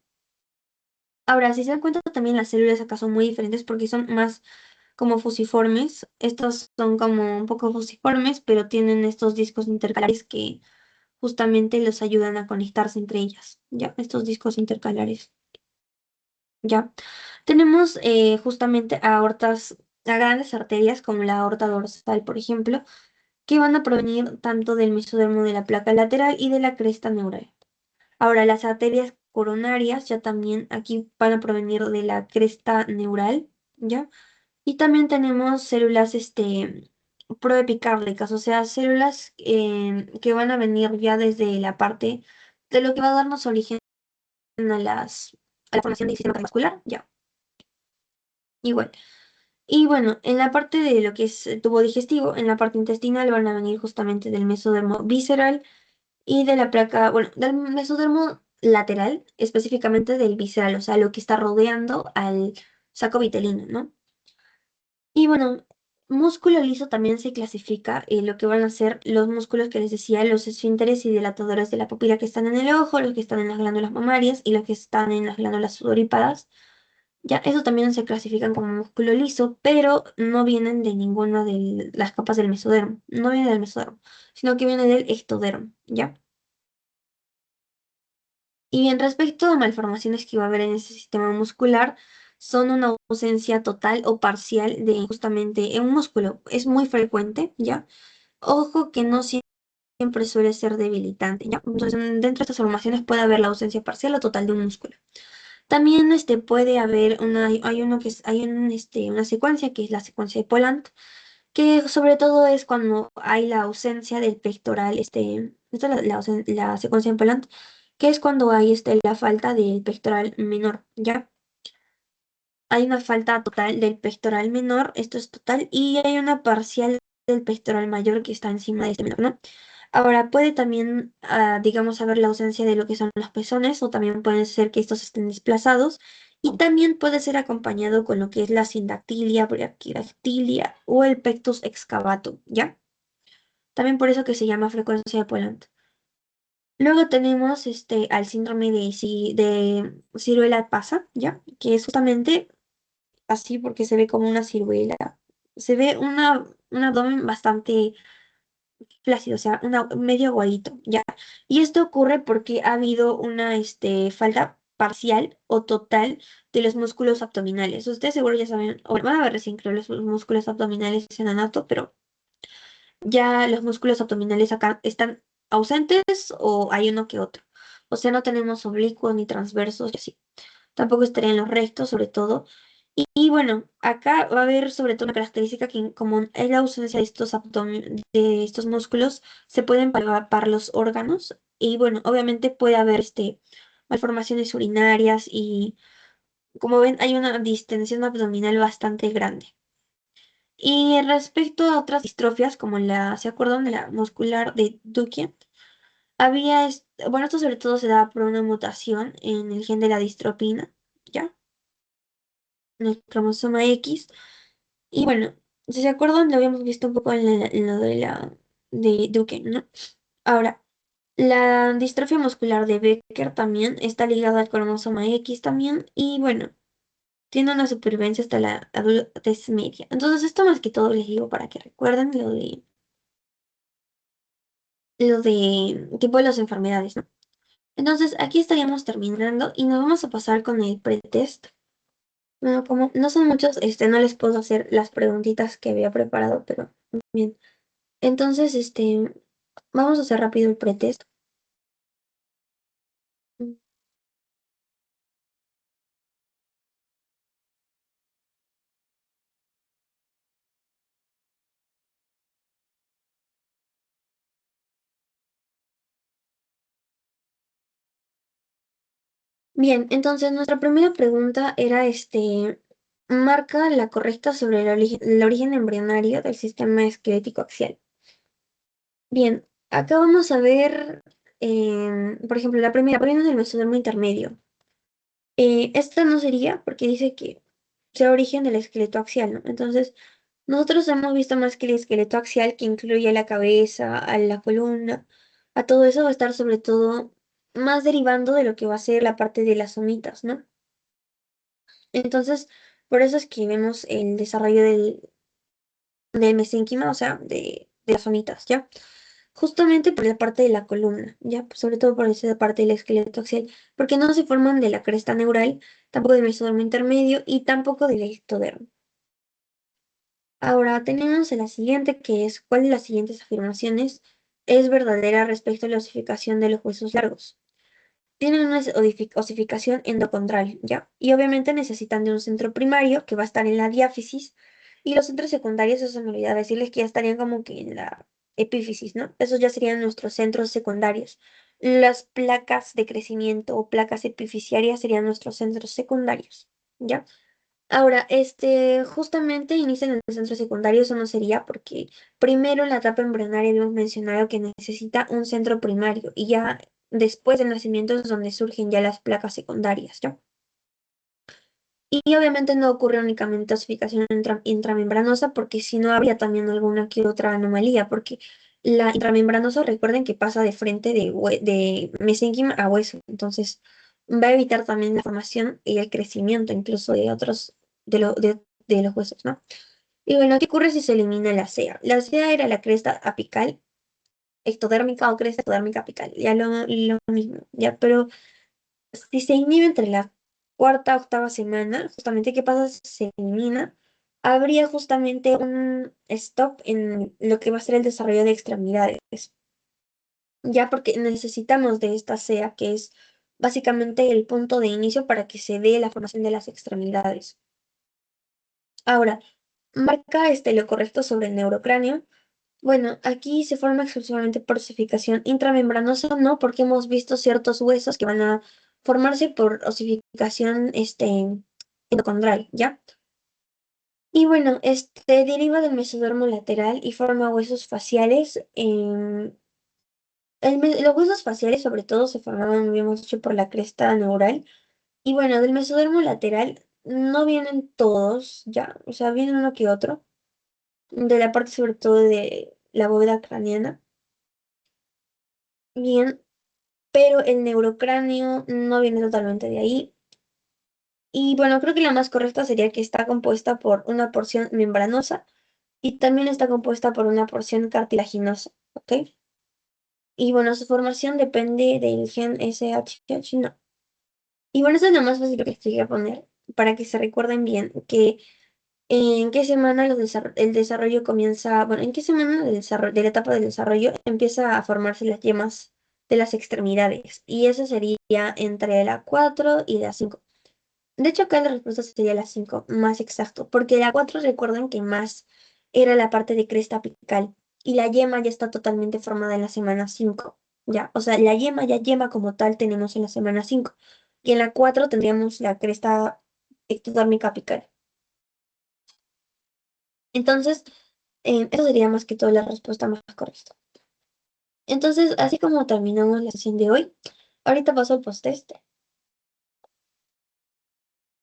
Ahora, si se dan cuenta también las células acá son muy diferentes porque son más como fusiformes. Estos son como un poco fusiformes, pero tienen estos discos intercalares que justamente los ayudan a conectarse entre ellas, ¿ya? Estos discos intercalares, ¿ya? Tenemos justamente a grandes arterias como la aorta dorsal, por ejemplo, que van a provenir tanto del mesodermo de la placa lateral y de la cresta neural. Ahora, las arterias coronarias ya también aquí van a provenir de la cresta neural, ¿ya? Y también tenemos células proepicárdicas, o sea, células que van a venir ya desde la parte de lo que va a darnos origen a la formación del sistema cardiovascular, ya, igual. Y bueno, en la parte de lo que es el tubo digestivo, en la parte intestinal van a venir justamente del mesodermo visceral y de la placa, bueno, del mesodermo lateral, específicamente del visceral, o sea, lo que está rodeando al saco vitelino, ¿no? Y bueno, músculo liso también se clasifica lo que van a ser los músculos que les decía, los esfínteres y dilatadores de la pupila que están en el ojo, los que están en las glándulas mamarias y los que están en las glándulas sudoríparas. Ya, eso también se clasifican como músculo liso, pero no vienen de ninguna de las capas del mesodermo. No viene del mesodermo, sino que viene del ectodermo, ¿ya? Y en respecto a malformaciones que va a haber en ese sistema muscular, son una ausencia total o parcial de justamente un músculo. Es muy frecuente, ¿ya? Ojo que no siempre suele ser debilitante, ¿ya? Entonces, dentro de estas formaciones puede haber la ausencia parcial o total de un músculo. También puede haber una secuencia que es la secuencia de Poland, que sobre todo es cuando hay la ausencia del pectoral, esta es la secuencia de Poland, que es cuando hay la falta del pectoral menor, ¿ya? Hay una falta total del pectoral menor, esto es total, y hay una parcial del pectoral mayor que está encima de este menor, ¿no? Ahora, puede también, digamos, haber la ausencia de lo que son los pezones, o también puede ser que estos estén desplazados, y también puede ser acompañado con lo que es la sindactilia, braquidactilia o el pectus excavatum, ¿ya? También por eso que se llama frecuencia de Poland. Luego tenemos al síndrome de ciruela pasa, ¿ya? Que es justamente así porque se ve como una ciruela. Se ve un abdomen bastante flácido, o sea, medio aguadito, ¿ya? Y esto ocurre porque ha habido una falta parcial o total de los músculos abdominales. Ustedes seguro ya saben, o van a ver recién creo los músculos abdominales en anato, pero ya los músculos abdominales acá están ausentes o hay uno que otro. O sea, no tenemos oblicuos ni transversos y así. Tampoco estarían los rectos, sobre todo. Y bueno, acá va a haber sobre todo una característica que como es la ausencia de de estos músculos, se pueden palpar los órganos y bueno, obviamente puede haber malformaciones urinarias y como ven hay una distensión abdominal bastante grande. Y respecto a otras distrofias como ¿se acuerdan de la muscular de Duchenne? Bueno, esto sobre todo se da por una mutación en el gen de la distropina, ¿ya? En el cromosoma X. Y bueno, si se acuerdan, lo habíamos visto un poco en lo de Duchenne, ¿no? Ahora, la distrofia muscular de Becker también está ligada al cromosoma X también, y bueno, tiene una supervivencia hasta la adultez media. Entonces, esto más que todo les digo para que recuerden lo de tipo de las enfermedades, ¿no? Entonces, aquí estaríamos terminando y nos vamos a pasar con el pretest. Bueno, como no son muchos, no les puedo hacer las preguntitas que había preparado, pero bien. Entonces, vamos a hacer rápido el pretest. Bien, entonces nuestra primera pregunta era, marca la correcta sobre el origen embrionario del sistema esquelético axial. Bien, acá vamos a ver, por ejemplo, la primera, poniendo el mesodermo intermedio. Esta no sería porque dice que sea origen del esqueleto axial, ¿no? Entonces, nosotros hemos visto más que el esqueleto axial, que incluye a la cabeza, a la columna, a todo eso va a estar sobre todo más derivando de lo que va a ser la parte de las somitas, ¿no? Entonces, por eso es que vemos el desarrollo del mesénquima, o sea, de las somitas, ¿ya? Justamente por la parte de la columna, ¿ya? Pues sobre todo por esa parte del esqueleto axial, porque no se forman de la cresta neural, tampoco del mesodermo intermedio y tampoco del ectodermo. Ahora tenemos la siguiente, que es ¿cuál de las siguientes afirmaciones es verdadera respecto a la osificación de los huesos largos? Tienen una osificación endocondral, ¿ya? Y obviamente necesitan de un centro primario que va a estar en la diáfisis y los centros secundarios, eso se me olvidaba decirles que ya estarían como que en la epífisis, ¿no? Esos ya serían nuestros centros secundarios. Las placas de crecimiento o placas epifisiarias serían nuestros centros secundarios, ¿ya? Ahora, justamente inicia en el centro secundario, eso no sería porque primero en la etapa embrionaria habíamos mencionado que necesita un centro primario y ya después del nacimiento es donde surgen ya las placas secundarias, ¿ya? Y obviamente no ocurre únicamente osificación intramembranosa porque si no habría también alguna que otra anomalía, porque la intramembranosa recuerden que pasa de frente de mesénquima a hueso, entonces va a evitar también la formación y el crecimiento incluso de otros, de los huesos, ¿no? Y bueno, ¿qué ocurre si se elimina la CEA? La CEA era la cresta apical, ectodérmica o cresta ectodérmica apical, ya lo mismo, ya, pero si se inhibe entre la cuarta octava semana, justamente, ¿qué pasa si se elimina? Habría justamente un stop en lo que va a ser el desarrollo de extremidades, ya porque necesitamos de esta CEA, que es básicamente el punto de inicio para que se dé la formación de las extremidades. Ahora, marca lo correcto sobre el neurocráneo. Bueno, aquí se forma exclusivamente por osificación intramembranosa, no, porque hemos visto ciertos huesos que van a formarse por osificación endocondral, ¿ya? Y bueno, deriva del mesodermo lateral y forma huesos faciales. Los huesos faciales, sobre todo, se formaban, habíamos dicho, por la cresta neural. Y bueno, del mesodermo lateral no vienen todos, ¿ya? O sea, viene uno que otro. De la parte, sobre todo, de la bóveda craneana. Bien, pero el neurocráneo no viene totalmente de ahí. Y bueno, creo que la más correcta sería que está compuesta por una porción membranosa y también está compuesta por una porción cartilaginosa, ¿ok? Y bueno, su formación depende del gen SHH, no. Y bueno, eso es lo más fácil que les voy a poner para que se recuerden bien que en qué semana el desarrollo comienza, bueno, en qué semana de la etapa del desarrollo empieza a formarse las yemas de las extremidades. Y eso sería entre la 4 y la 5. De hecho, acá la respuesta sería la 5 más exacto, porque la 4 recuerden que más era la parte de cresta apical y la yema ya está totalmente formada en la semana 5. Ya, o sea, la yema como tal tenemos en la semana 5 y en la 4 tendríamos la cresta ectodérmica apical. Entonces, eso sería más que todo la respuesta más correcta. Entonces, así como terminamos la sesión de hoy, ahorita paso al post-test